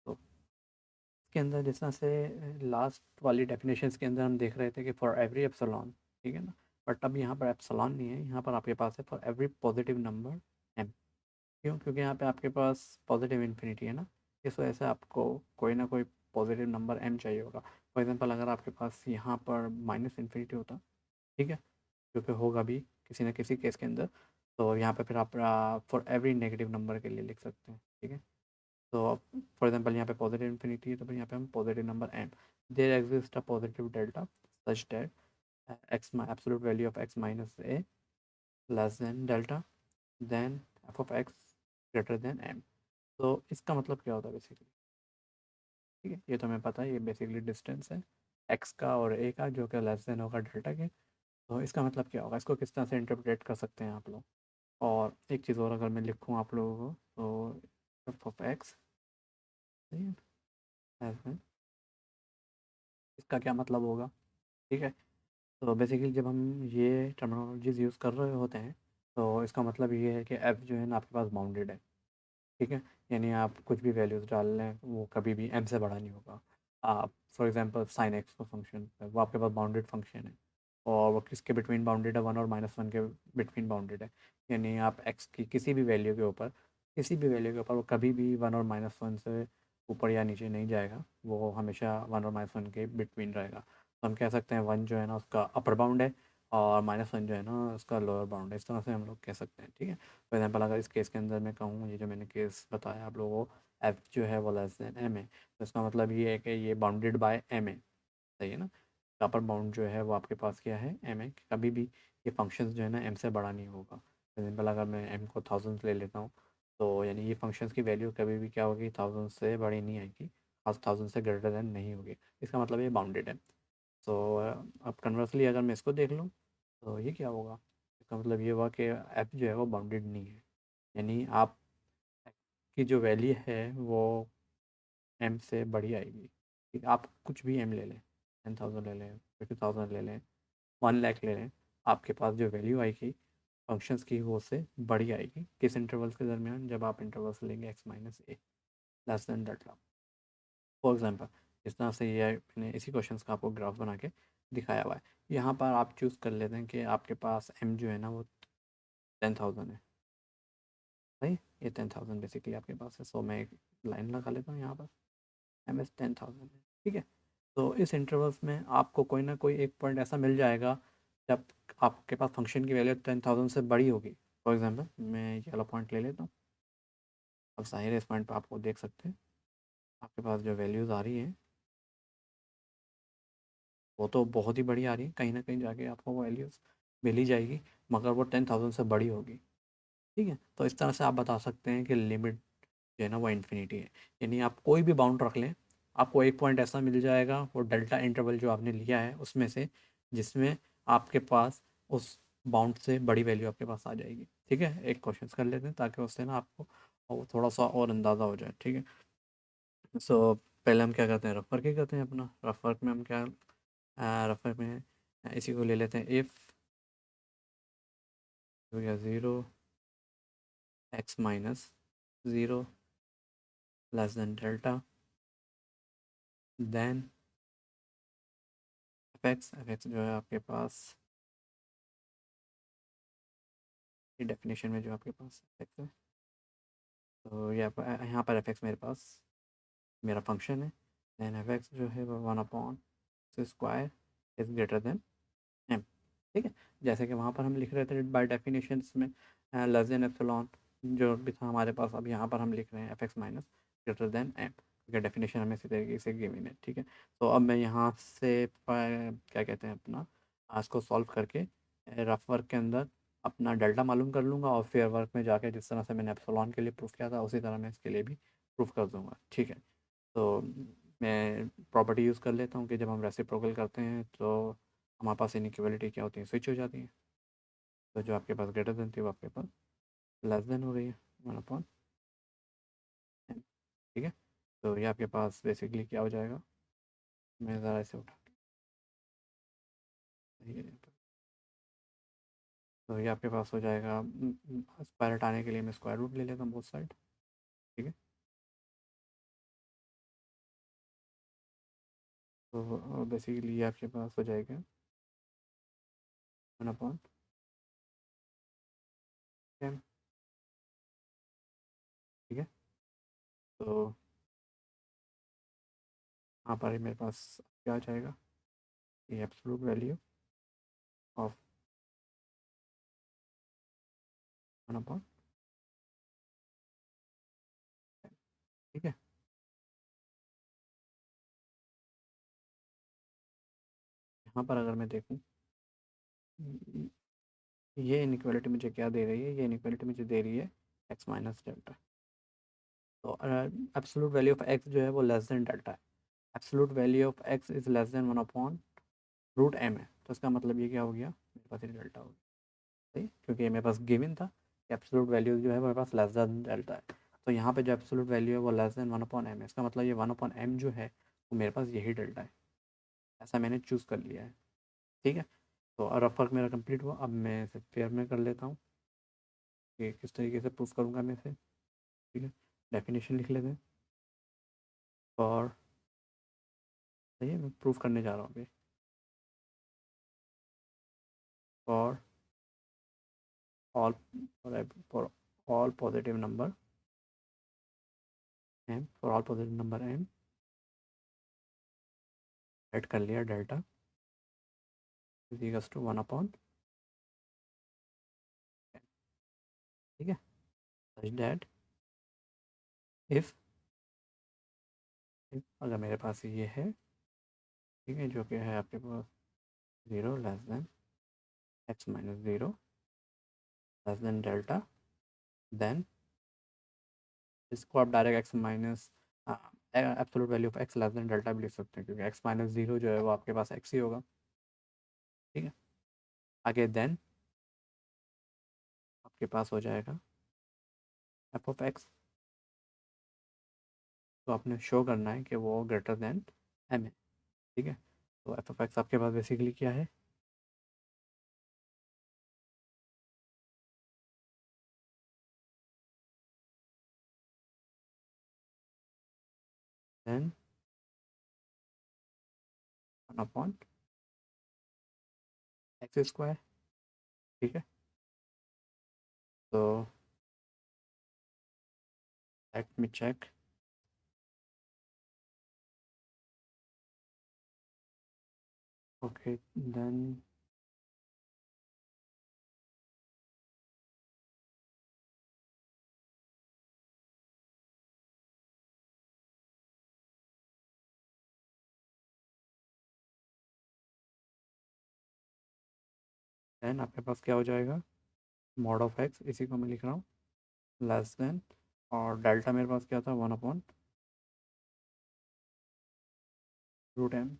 तो इसके अंदर जिस तरह से लास्ट वाली डेफिनेशन के अंदर हम देख रहे थे कि फॉर एवरी एप्सिलॉन, ठीक है ना। बट अब यहाँ पर एप्सिलॉन नहीं है, यहाँ पर आपके पास है for every positive number M. क्यों? क्योंकि यहाँ पे आपके पास पॉजिटिव इन्फिनिटी है ना, इस वजह से आपको कोई ना कोई पॉजिटिव नंबर एम चाहिए होगा। फॉर एग्जांपल, अगर आपके पास यहाँ पर माइनस इन्फिनिटी होता, ठीक है, जो कि होगा भी किसी न किसी केस के अंदर, तो यहाँ पे फिर आप फॉर एवरी नेगेटिव नंबर के लिए लिख सकते हैं, ठीक है। तो फॉर एग्जांपल यहाँ पे पॉजिटिव इन्फिनिटी है, तो फिर यहाँ पे हम positive number M, there exist a positive delta such that X absolute value of X minus A less than delta, then F of X greater than M. तो इसका मतलब क्या होता है बेसिकली? ठीक है, ये तो हमें पता है, ये बेसिकली डिस्टेंस है एक्स का और ए का, जो कि लेस देन होगा डेल्टा के। तो इसका मतलब क्या होगा, इसको किस तरह से इंटरप्रेट कर सकते हैं आप लोग। और एक चीज़ और अगर मैं लिखूँ आप लोगों को, तो एफ ऑफ एक्स, सही है, less than, इसका क्या मतलब होगा। ठीक है, तो बेसिकली जब हम ये टर्मिनोलॉजीज यूज़ कर रहे होते हैं, तो इसका मतलब ये है कि एफ जो है ना आपके पास बाउंडेड है। ठीक है, यानी आप कुछ भी वैल्यूज़ डाल लें वो कभी भी एम से बड़ा नहीं होगा। आप फॉर एग्जांपल साइन एक्स का फंक्शन है, वो आपके पास बाउंडेड फंक्शन है, और वो किसके बिटवीन बाउंडेड है, 1 और -1 के बिटवीन बाउंडेड है। यानी आप एक्स की किसी भी वैल्यू के ऊपर, किसी भी वैल्यू के ऊपर वो कभी भी 1 और -1 से ऊपर या नीचे नहीं जाएगा, वो हमेशा 1 और -1 के बिटवीन रहेगा। तो हम कह सकते हैं 1 जो है ना उसका अपर बाउंड है, और -1 जो है ना उसका लोअर बाउंड है। इस तरह से हम लोग कह सकते हैं। ठीक है, फॉर एग्जाम्पल अगर इस केस के अंदर मैं कहूँ, ये जो मैंने केस बताया आप लोगों को, एफ जो है वो लेस देन एम है, तो इसका मतलब ये है कि ये बाउंडेड बाय एम है। सही है ना, अपर बाउंड जो है वो आपके पास क्या है, एम है। कभी भी ये फंक्शंस जो है ना एम से बड़ा नहीं होगा। फॉर एग्जाम्पल अगर मैं एम को थाउजेंड ले लेता हूँ, तो यानी ये फंक्शंस की वैल्यू कभी भी क्या होगी, थाउजेंड से बड़ी नहीं आएगी, और थाउजेंड से ग्रेटर देन नहीं होगी। इसका मतलब ये बाउंडेड है। तो अब कन्वर्सली अगर मैं इसको देख लूँ, तो ये क्या होगा, इसका मतलब ये हुआ कि एफ जो है वो बाउंडेड नहीं है। यानी आप की जो वैल्यू है वो एम से बड़ी आएगी। ठीक, आप कुछ भी एम ले लें, 10,000 ले लें, 50,000 ले लें, 1 लाख ले लें, आपके पास जो वैल्यू आएगी फंक्शंस की वो उससे बड़ी आएगी। किस इंटरवल्स के दरमियान, जब आप इंटरवल्स लेंगे x-a less than delta. For example इस तरह से ये मैंने इसी क्वेश्चंस का आपको ग्राफ बना के दिखाया हुआ है। यहाँ पर आप चूज़ कर लेते हैं कि आपके पास एम जो है ना वो 10,000 है। भाई ये 10,000 बेसिकली आपके पास है, सो मैं एक लाइन लगा लेता हूँ यहाँ पर, एम एस 10,000 है। ठीक है, तो इस इंटरवल्स में आपको कोई ना कोई एक पॉइंट ऐसा मिल जाएगा जब आपके पास फंक्शन की वैल्यू 10,000 से बड़ी होगी। फॉर एग्जांपल मैं ये वाला पॉइंट ले लेता हूँ। अब जाहिर है इस पॉइंट पर आपको देख सकते हैं आपके पास जो वैल्यूज़ आ रही हैं वो तो बहुत ही बड़ी आ रही है, कहीं ना कहीं जाके आपको वो वैल्यूज़ मिल ही जाएगी, मगर वो 10,000 से बड़ी होगी। ठीक है, तो इस तरह से आप बता सकते हैं कि लिमिट जो है ना वो इन्फिनिटी है। यानी आप कोई भी बाउंड रख लें, आपको एक पॉइंट ऐसा मिल जाएगा वो डेल्टा इंटरवल जो आपने लिया है उसमें से, जिसमें आपके पास उस बाउंड से बड़ी वैल्यू आपके पास आ जाएगी। ठीक है, एक क्वेश्चन कर लेते हैं ताकि उससे ना आपको और थोड़ा सा और अंदाज़ा हो जाए। ठीक है, सो पहले हम क्या करते हैं, रफ वर्क ही करते हैं अपना। रफ वर्क में हम क्या, रफ वर्क में इसी को ले लेते हैं, इफ़ हो गया 0 x-0 less than delta, then F X जो है आपके पास, ये डेफिनेशन में जो आपके पास एफ एक्स है, तो ये यहाँ पर एफ एक्स मेरे पास मेरा फंक्शन है। देन एफ एक्स जो है वो 1/x² is greater than M. ठीक है, जैसे कि वहाँ पर हम लिख रहे थे बाय डेफिनेशंस में लेस देन एप्सिलॉन जो भी था हमारे पास, अब यहाँ पर हम लिख रहे हैं F X minus greater than M, क्योंकि डेफिनेशन हमें इसी तरीके से गिवन है। ठीक है, तो अब मैं यहाँ से क्या कहते हैं अपना इसको सॉल्व करके रफ वर्क के अंदर अपना डेल्टा मालूम कर लूँगा, और फेयर वर्क में जाके जिस तरह से मैंने एप्सिलॉन के लिए प्रूफ किया था उसी तरह मैं इसके लिए भी प्रूफ कर दूँगा। ठीक है, तो मैं प्रॉपर्टी यूज़ कर लेता हूँ कि जब हम रेसिप्रोकल करते हैं तो हमारे पास इनइक्वालिटी क्या होती है, स्विच हो जाती है। तो जो आपके पास ग्रेटर देन थी वो आपके पास लेस देन हो गई है 1/n। ठीक है, तो ये आपके पास बेसिकली क्या हो जाएगा, मैं ज़रा इसे उठा के तो ये आपके पास हो जाएगा, स्क्वायर हटाने के लिए मैं स्क्वायर रूट ले लेता हूँ बोथ साइड। ठीक है, तो बेसिकली ये आपके पास हो जाएगा 1/n। ठीक है, तो यहाँ पर ही मेरे पास क्या आ जाएगा, ये एब्सोल्यूट वैल्यू ऑफ 1/n। ठीक है, यहाँ पर अगर मैं देखूँ, ये इनइक्वालिटी मुझे क्या दे रही है, ये इनइक्वालिटी मुझे दे रही है x-डेल्टा। तो एब्सोल्यूट वैल्यू ऑफ x जो है वो लेस देन डेल्टा है। Absolute value of x is less than 1/√m है, तो इसका मतलब ये क्या हो गया, मेरे पास ये डेल्टा हो गया, सही, क्योंकि ये मेरे पास गिवन था, एब्सोल्यूट वैल्यू जो है मेरे पास लेस देन डेल्टा है। तो यहाँ पे जो एब्सोल्यूट वैल्यू है वो लेस देन 1/m है, इसका मतलब ये 1/m जो है वो मेरे पास यही डेल्टा है, ऐसा मैंने चूज़ कर लिया है। ठीक है, तो रफ वर्क मेरा कंप्लीट हुआ। अब मैं इसे पेयर में कर लेता हूँ कि किस तरीके से प्रूफ करूँगा मैं इसे। ठीक है, डेफिनेशन लिख लेते हैं। और सही है, मैं प्रूफ करने जा रहा हूँ अभी। For all for all positive number M, for all positive number M, add कर लिया delta is equals to 1/m। ठीक है, सच दैट इफ अगर मेरे पास ये है, ठीक है, जो कि है आपके पास 0 less than x-0 less than delta, then इसको आप direct X minus absolute value of X less than delta भी लिख सकते हैं, क्योंकि x-0 जो है वो आपके पास x ही होगा। ठीक है, आगे देन आपके पास हो जाएगा एफ ऑफ एक्स, तो आपने शो करना है कि वो ग्रेटर देन एम है। ठीक है, तो एफ ऑफ एक्स आपके पास बेसिकली क्या है, देन 1/x²। ठीक है, तो let me check. Okay, then then आपके पास क्या हो जाएगा, मॉड ऑफ एक्स, इसी को मैं लिख रहा हूँ, लेस देन, और डेल्टा मेरे पास क्या था, 1/√m।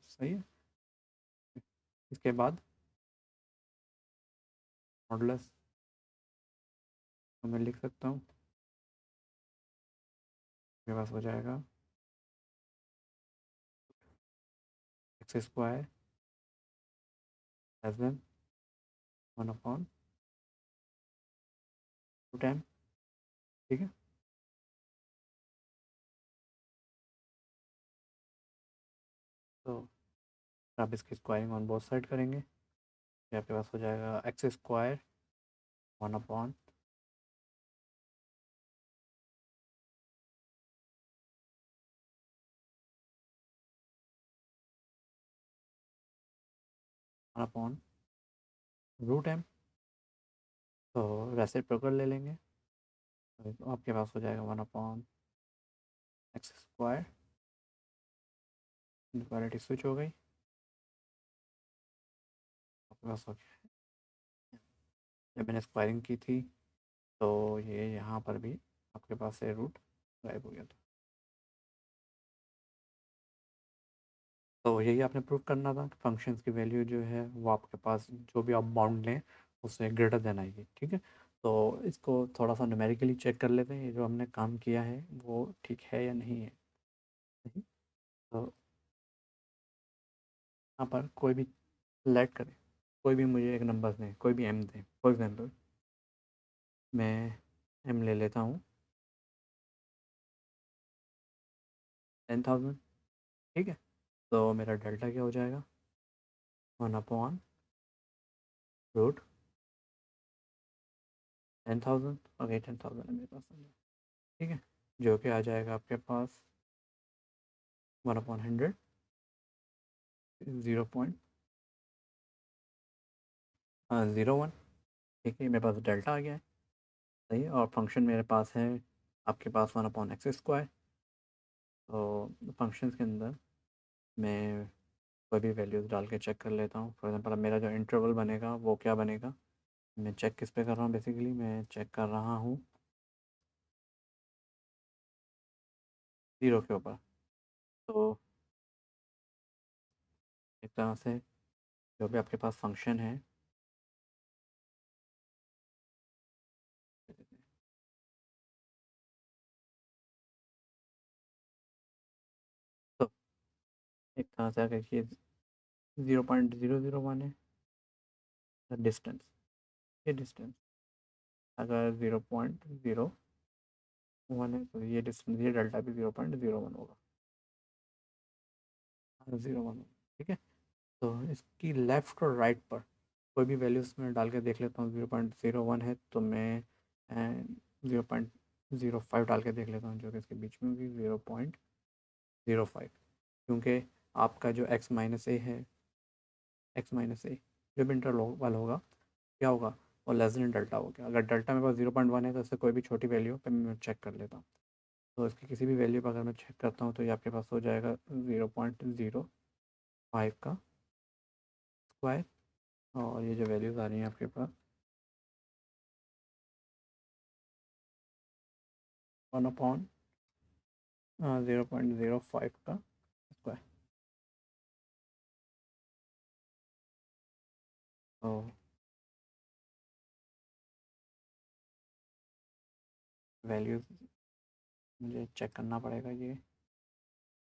सही है, इसके बाद मॉडुलस तो मैं लिख सकता हूँ, मेरे पास हो जाएगा x² लेस देन 1/√m। ठीक है, तो आप इसकी स्क्वायरिंग ऑन बोथ साइड करेंगे, फिर आपके पास हो जाएगा x², 1/, √m। तो रेसिप्रोकल ले लेंगे, तो आपके पास हो जाएगा 1/x², इक्वालिटी स्विच हो गई, आपके पास हो गया। जब मैंने स्क्वायरिंग की थी तो ये यहाँ पर भी आपके पास से रूट गायब हो गया था। तो यही आपने प्रूव करना था कि फंक्शंस की वैल्यू जो है वो आपके पास जो भी आप बाउंड लें उससे ग्रेटर देन आएगी। ठीक है, तो इसको थोड़ा सा न्यूमेरिकली चेक कर लेते हैं, ये जो हमने काम किया है वो ठीक है या नहीं है। ठीक है? तो यहाँ पर कोई भी सेलेक्ट करें, कोई भी मुझे एक नंबर दें, कोई भी एम दें, फॉर एग्जांपल मैं एम ले लेता हूँ 10,000। ठीक है, तो मेरा डेल्टा क्या हो जाएगा, 1/√10,000। ओके, 10,000 है मेरे पास। ठीक है, जो कि आ जाएगा आपके पास 1/100, 0.01। ठीक है, मेरे पास डेल्टा आ गया है, सही है, और फंक्शन मेरे पास है आपके पास 1/x²। तो फंक्शंस के अंदर मैं कोई भी वैल्यूज़ डाल के चेक कर लेता हूँ। फॉर एग्जांपल अब मेरा जो इंटरवल बनेगा वो क्या बनेगा, मैं चेक किस पे कर रहा हूँ, बेसिकली मैं चेक कर रहा हूँ 0 के ऊपर। तो एक तरह से जो भी आपके पास फंक्शन है, तो एक तरह से अगर ये 0.001 है डिस्टेंस, ये डिस्टेंस अगर 0.01 है तो ये डिस्टेंस, ये डेल्टा भी 0.01 होगा, 0.1। ठीक है, तो इसकी लेफ़्ट और राइट पर कोई भी वैल्यूज़ में डाल के देख लेता हूँ। 0.01 है तो मैं 0.05 डाल के देख लेता हूँ, जो कि इसके बीच में भी 0.05, क्योंकि आपका जो x-a जो भी इंटरवल होगा क्या होगा, वो लेस देन डेल्टा हो गया। अगर डेल्टा मेरे पास 0.1 है तो इससे कोई भी छोटी वैल्यू पे मैं चेक कर लेता हूँ। तो इसकी किसी भी वैल्यू पर अगर मैं चेक करता हूँ तो ये आपके पास हो जाएगा 0.05 का स्क्वायर, और ये जो वैल्यूज़ आ रही हैं आपके पास 1/0.05 का स्क्वायर। तो वैल्यूज़ मुझे चेक करना पड़ेगा। ये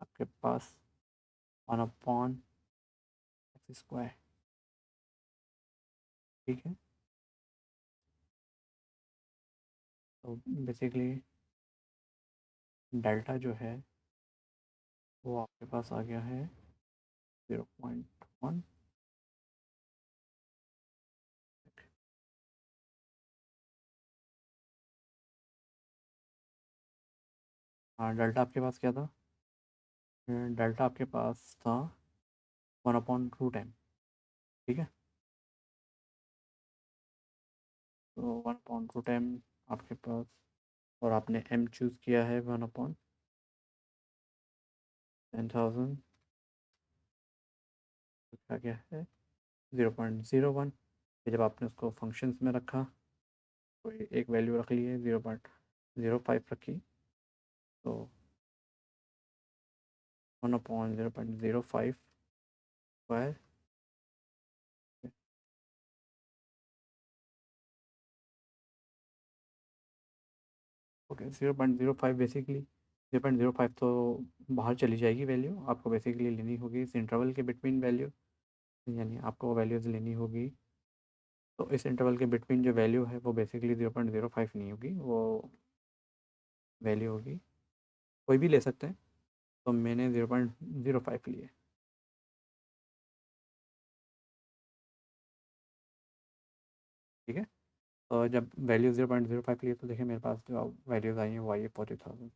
आपके पास 1/x², ठीक है। तो बेसिकली डेल्टा जो है वो आपके पास आ गया है 0.1। हाँ, डेल्टा आपके पास क्या था, डेल्टा आपके पास था 1/√m, ठीक है। तो 1/√m आपके पास, और आपने m चूज़ किया है 1/10,000, तो क्या क्या है 0.01। फिर जब आपने उसको फंक्शंस में रखा, कोई एक वैल्यू रख ली है 0.05 रखी, तो 1/0.05 स्क्वायर, ओके। 0.05 बेसिकली 0.05 तो बाहर चली जाएगी वैल्यू, आपको बेसिकली लेनी होगी इस इंटरवल के बिटवीन वैल्यू, यानी आपको वैल्यूज़ लेनी होगी। तो इस इंटरवल के बिटवीन जो वैल्यू है वो बेसिकली 0.05 नहीं होगी, वो वैल्यू होगी, कोई भी ले सकते हैं। तो मैंने 0.05 लिए, ठीक है। तो जब वैल्यू 0.05 लिए तो देखिए मेरे पास जो वैल्यूज़ आई हैं वो आई है 40,000।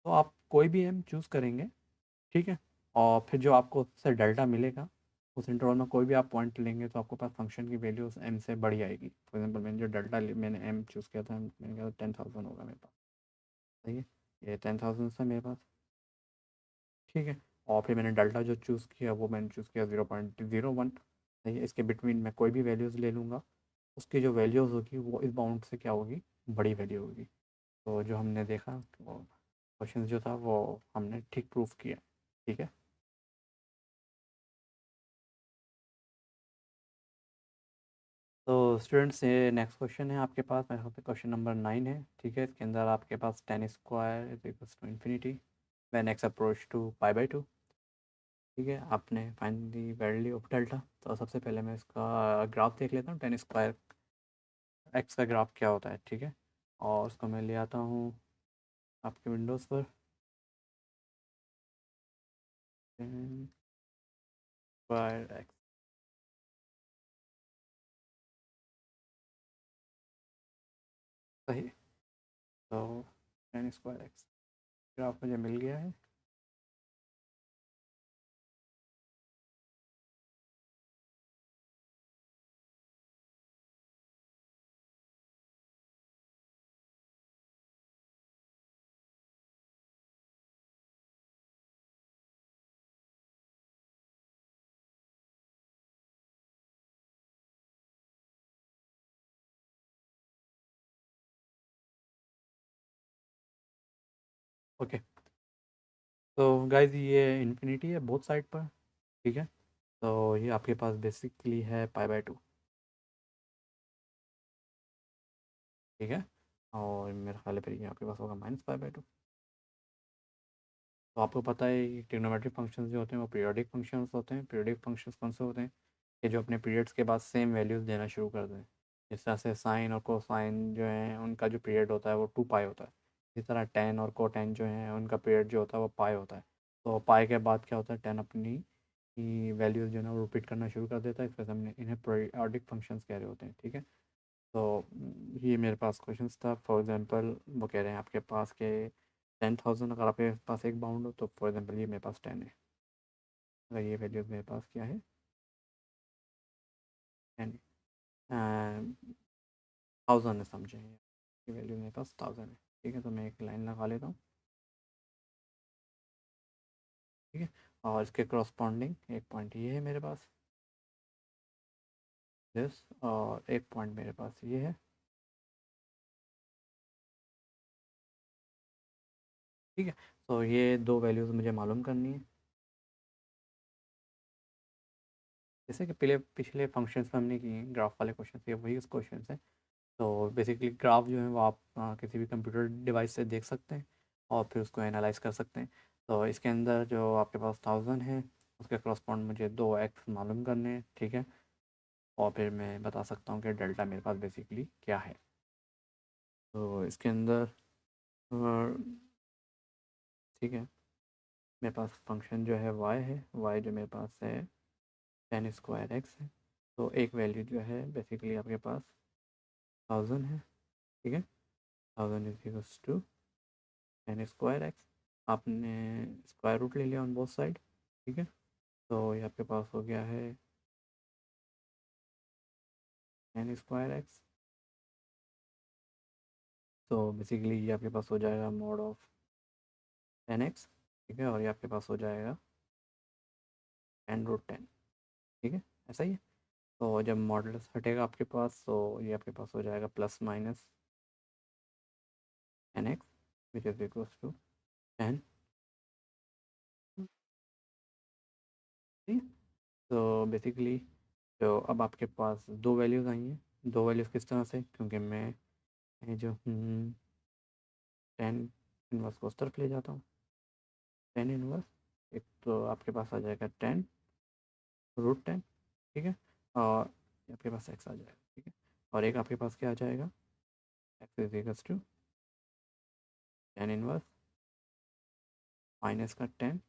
तो आप कोई भी एम चूज़ करेंगे, ठीक है, और फिर जो आपको उससे डेल्टा मिलेगा उस इंटरवल में कोई भी आप पॉइंट लेंगे तो आपको पास फंक्शन की वैल्यू उस एम से बड़ी आएगी। फॉर एग्जांपल मैंने जो डेल्टा मैंने एम चूज़ किया था, मैंने कहा 10,000 होगा मेरे पास, सही है, ये 10,000 था मेरे पास, ठीक है। और फिर मैंने डेल्टा जो चूज़ किया वो मैंने चूज़ किया 0.01, सही है। इसके बिटवीन मैं कोई भी वैल्यूज़ ले लूँगा, उसकी जो वैल्यूज़ होगी वो इस बाउंड से क्या होगी, बड़ी वैल्यू होगी। तो जो हमने देखा वो क्वेश्चन जो था वो हमने ठीक प्रूफ किया, ठीक है। तो स्टूडेंट्स, ये नेक्स्ट क्वेश्चन है आपके पास, मेरे ख्याल से क्वेश्चन नंबर 9 है, ठीक है। इसके अंदर आपके पास tan square is equals to infinity when x approach to π/2, ठीक है। आपने find the value of delta. तो सबसे पहले मैं इसका ग्राफ देख लेता हूँ, टेन स्क्वायर एक्स का ग्राफ क्या होता है, ठीक है। और उसको मैं ले आता हूँ आपके विंडोज़ पर, टेन स्क्वायर एक्स, सही। तो टेन स्क्वायर एक्स ग्राफ मुझे मिल गया है। ओके, तो गाइज ये इन्फिनिटी है बोथ साइड पर, ठीक है। तो ये आपके पास बेसिकली है पाई/2, ठीक है। और मेरा ख्याल है फिर ये आपके पास होगा -पाई/2। तो आपको पता है ट्रिग्नोमेट्रिक फंक्शंस जो होते हैं वो पीरियोडिक फंक्शंस होते हैं। पीरियोडिक फंक्शंस कौन से होते हैं कि जो अपने पीरियड्स के बाद सेम वैल्यूज़ देना शुरू कर दें। जिस तरह से साइन और कोसाइन जो है उनका जो पीरियड होता है वो 2 पाई होता है, इसी तरह टेन और कोटेन जो है उनका पीरियड जो होता है वो पाई होता है। तो पाई के बाद क्या होता है, टेन अपनी वैल्यूज़ जो है ना वो रिपीट करना शुरू कर देता है, इस वजह से हमने इन्हें पीरियोडिक फंक्शंस कह रहे होते हैं, ठीक है। तो ये मेरे पास क्वेश्चंस था। फॉर एग्जांपल वो कह रहे हैं आपके पास के 10,000, अगर आपके पास एक बाउंड हो तो फॉर एग्जांपल ये मेरे पास 10 है। अगर ये वैल्यू मेरे पास क्या है, 10 1000 है, समझे। ये वैल्यू मेरे पास 1000 है, ठीक है। तो मैं एक लाइन लगा लेता हूँ, ठीक है। और इसके क्रॉसपॉन्डिंग एक पॉइंट ये है मेरे पास, दिस, और एक पॉइंट मेरे पास ये है, ठीक है। तो ये दो वैल्यूज़ मुझे मालूम करनी है। जैसे कि पहले पिछले फंक्शंस में हमने किए ग्राफ वाले क्वेश्चन, ये वही उस क्वेश्चन है। तो बेसिकली ग्राफ जो है वो आप किसी भी कंप्यूटर डिवाइस से देख सकते हैं और फिर उसको एनालाइज कर सकते हैं। तो इसके अंदर जो आपके पास 1000 है उसके क्रॉसपॉन्ड मुझे 2x मालूम करने हैं, ठीक है। और फिर मैं बता सकता हूँ कि डेल्टा मेरे पास बेसिकली क्या है। तो इसके अंदर ठीक है, मेरे पास फंक्शन जो है y है, y जो मेरे पास है 10 स्क्वायर x है। तो एक वैल्यू जो है बेसिकली आपके पास 1000 है, ठीक है। 1000 is equals to 10 square x। आपने स्क्वायर रूट ले लिया ऑन बोथ साइड, ठीक है। तो ये आपके पास हो गया है 10 स्क्वायर x। तो बेसिकली ये आपके पास हो जाएगा मॉड ऑफ 10x, ठीक है। और ये आपके पास हो जाएगा 10√10, ठीक है। ऐसा ही है। तो जब मॉडल्स हटेगा आपके पास तो ये आपके पास हो जाएगा +-10x which is equals to 10, ठीक है। तो बेसिकली जो अब आपके पास दो वैल्यूज़ आई हैं, दो वैल्यूज़ किस तरह से, क्योंकि मैं ये जो 10 इनवर्स को उस तरफ ले जाता हूँ, 10 इनवर्स, एक तो आपके पास आ जाएगा 10√10, ठीक है। और आपके पास x आ जाएगा, ठीक है। और एक आपके पास क्या आ जाएगा, x is equals to 10 inverse minus का 10√10,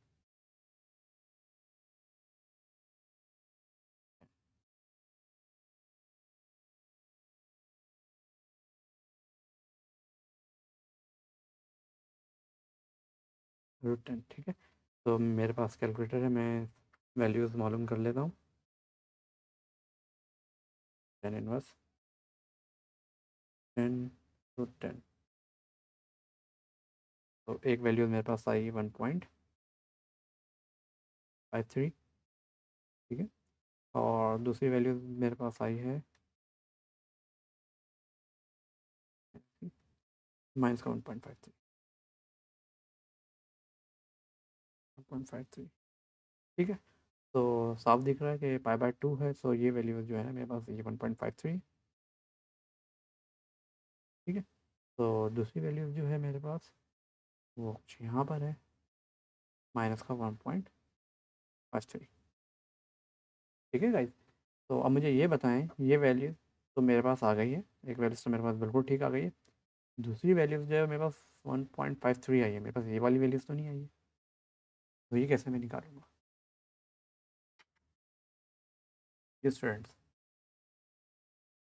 ठीक है। तो मेरे पास कैलकुलेटर है, मैं वैल्यूज़ मालूम कर लेता हूँ। 10 इनवर्स 10√10, तो एक वैल्यू मेरे पास आई 1.53, ठीक है। और दूसरी वैल्यू मेरे पास आई है माइनस का 1.53, ठीक है। तो साफ दिख रहा है कि पाई/2 है, सो ये वैल्यू जो है ना मेरे पास ये 1.53, ठीक है। तो दूसरी वैल्यू जो है मेरे पास वो कुछ यहाँ पर है, माइनस का 1.53, ठीक है गाइज। तो अब मुझे ये बताएं, ये वैल्यू तो मेरे पास आ गई है, एक वैल्यू तो मेरे पास बिल्कुल ठीक आ गई है। दूसरी वैल्यू जो है मेरे पास 1.53 आई है, मेरे पास ये वाली वैल्यूज़ तो नहीं आई है। तो ये कैसे मैं निकालूंगा ये स्टूडेंट्स।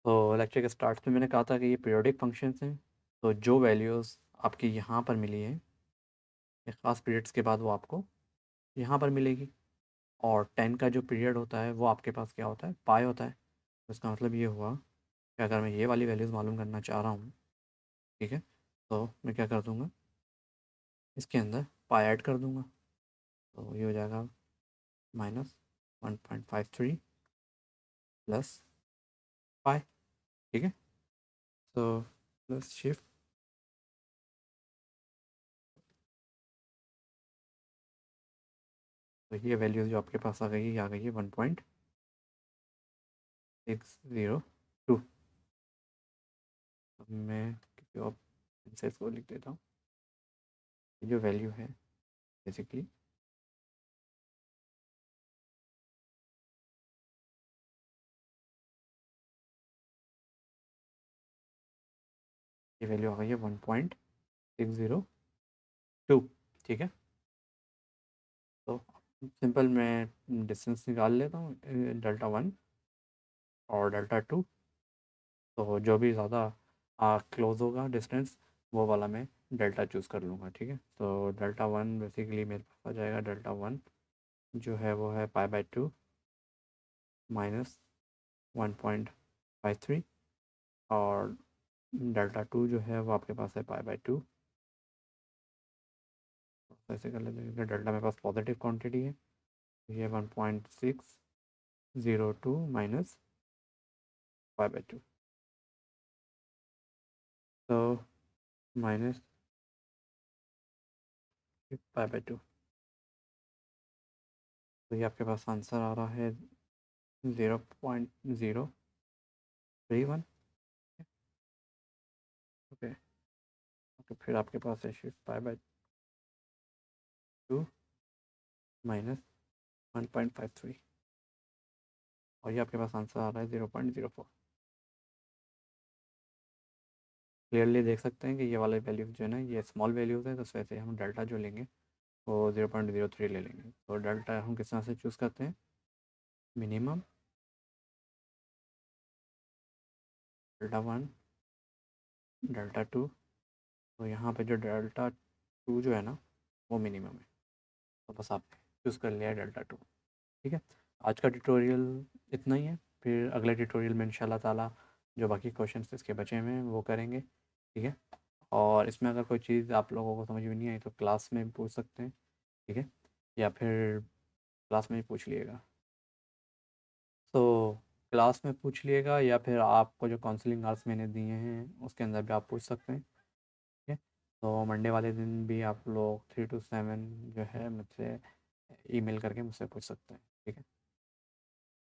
तो लेक्चर के स्टार्ट में मैंने कहा था कि ये पीरियोडिक फंक्शंस हैं। तो जो वैल्यूज़ आपकी यहाँ पर मिली है एक ख़ास पीरियड्स के बाद वो आपको यहाँ पर मिलेगी। और 10 का जो पीरियड होता है वो आपके पास क्या होता है, पाई होता है। तो इसका मतलब ये हुआ कि अगर मैं ये वाली वैल्यूज़ मालूम करना चाह रहा हूँ, ठीक है, तो मैं क्या कर दूँगा, इसके अंदर पाई ऐड कर दूँगा। तो ये हो जाएगा -1.53 प्लस पाई, ठीक है। तो प्लस शिफ्ट तो ये वैल्यूज़ जो आपके पास आ गई ये आ गई है 1.602। अब मैं किसी और आंसर्स को लिख देता हूँ। ये जो वैल्यू है बेसिकली ये वैल्यू आ गई है 1.602। ठीक है, तो सिंपल मैं डिस्टेंस निकाल लेता हूँ, डेल्टा 1 और डेल्टा 2। तो जो भी ज़्यादा क्लोज होगा डिस्टेंस वो वाला मैं डेल्टा चूज़ कर लूँगा। ठीक है, तो डेल्टा 1 बेसिकली मेरे पास आ जाएगा। डेल्टा 1 जो है वो है π/2 माइनस 1.53, और डेल्टा 2 जो है वो आपके पास है π/2। ऐसे कर लेते हैं, डेल्टा मेरे पास पॉजिटिव क्वांटिटी है, ये 1.602 माइनस π/2, तो माइनस π/2। तो ये आपके पास आंसर आ रहा है 0.031। ओके, तो फिर आपके पास है शिफ्ट π/2 माइनस 1.53, और ये आपके पास आंसर आ रहा है 0.04। क्लियरली देख सकते हैं कि ये वाले वैल्यूज़ जो है ना ये स्मॉल वैल्यूज़ है, तो इस वजह से हम डेल्टा जो लेंगे वो 0.03 ले लेंगे। तो डेल्टा हम किस तरह से चूज़ करते हैं, मिनिमम डेल्टा 1 डेल्टा 2। तो यहाँ पे जो डेल्टा 2 जो है ना वो मिनिमम है, तो बस आप चूज़ कर लिया है डेल्टा 2। ठीक है, आज का ट्यूटोरियल इतना ही है। फिर अगले ट्यूटोरियल में इंशाल्लाह ताला जो बाकी क्वेश्चंस इसके बचे हुए हैं वो करेंगे। ठीक है, और इसमें अगर कोई चीज़ आप लोगों को समझ में नहीं आई तो क्लास में भी पूछ सकते हैं। ठीक है, या फिर क्लास में ही पूछ लिएगा। तो क्लास में पूछ लिएगा या फिर आपको जो काउंसलिंग आवर्स मैंने दिए हैं उसके अंदर भी आप पूछ सकते हैं। ठीक है, तो मंडे वाले दिन भी आप लोग 3 to 7 जो है मुझसे ईमेल करके मुझसे पूछ सकते हैं। ठीक है।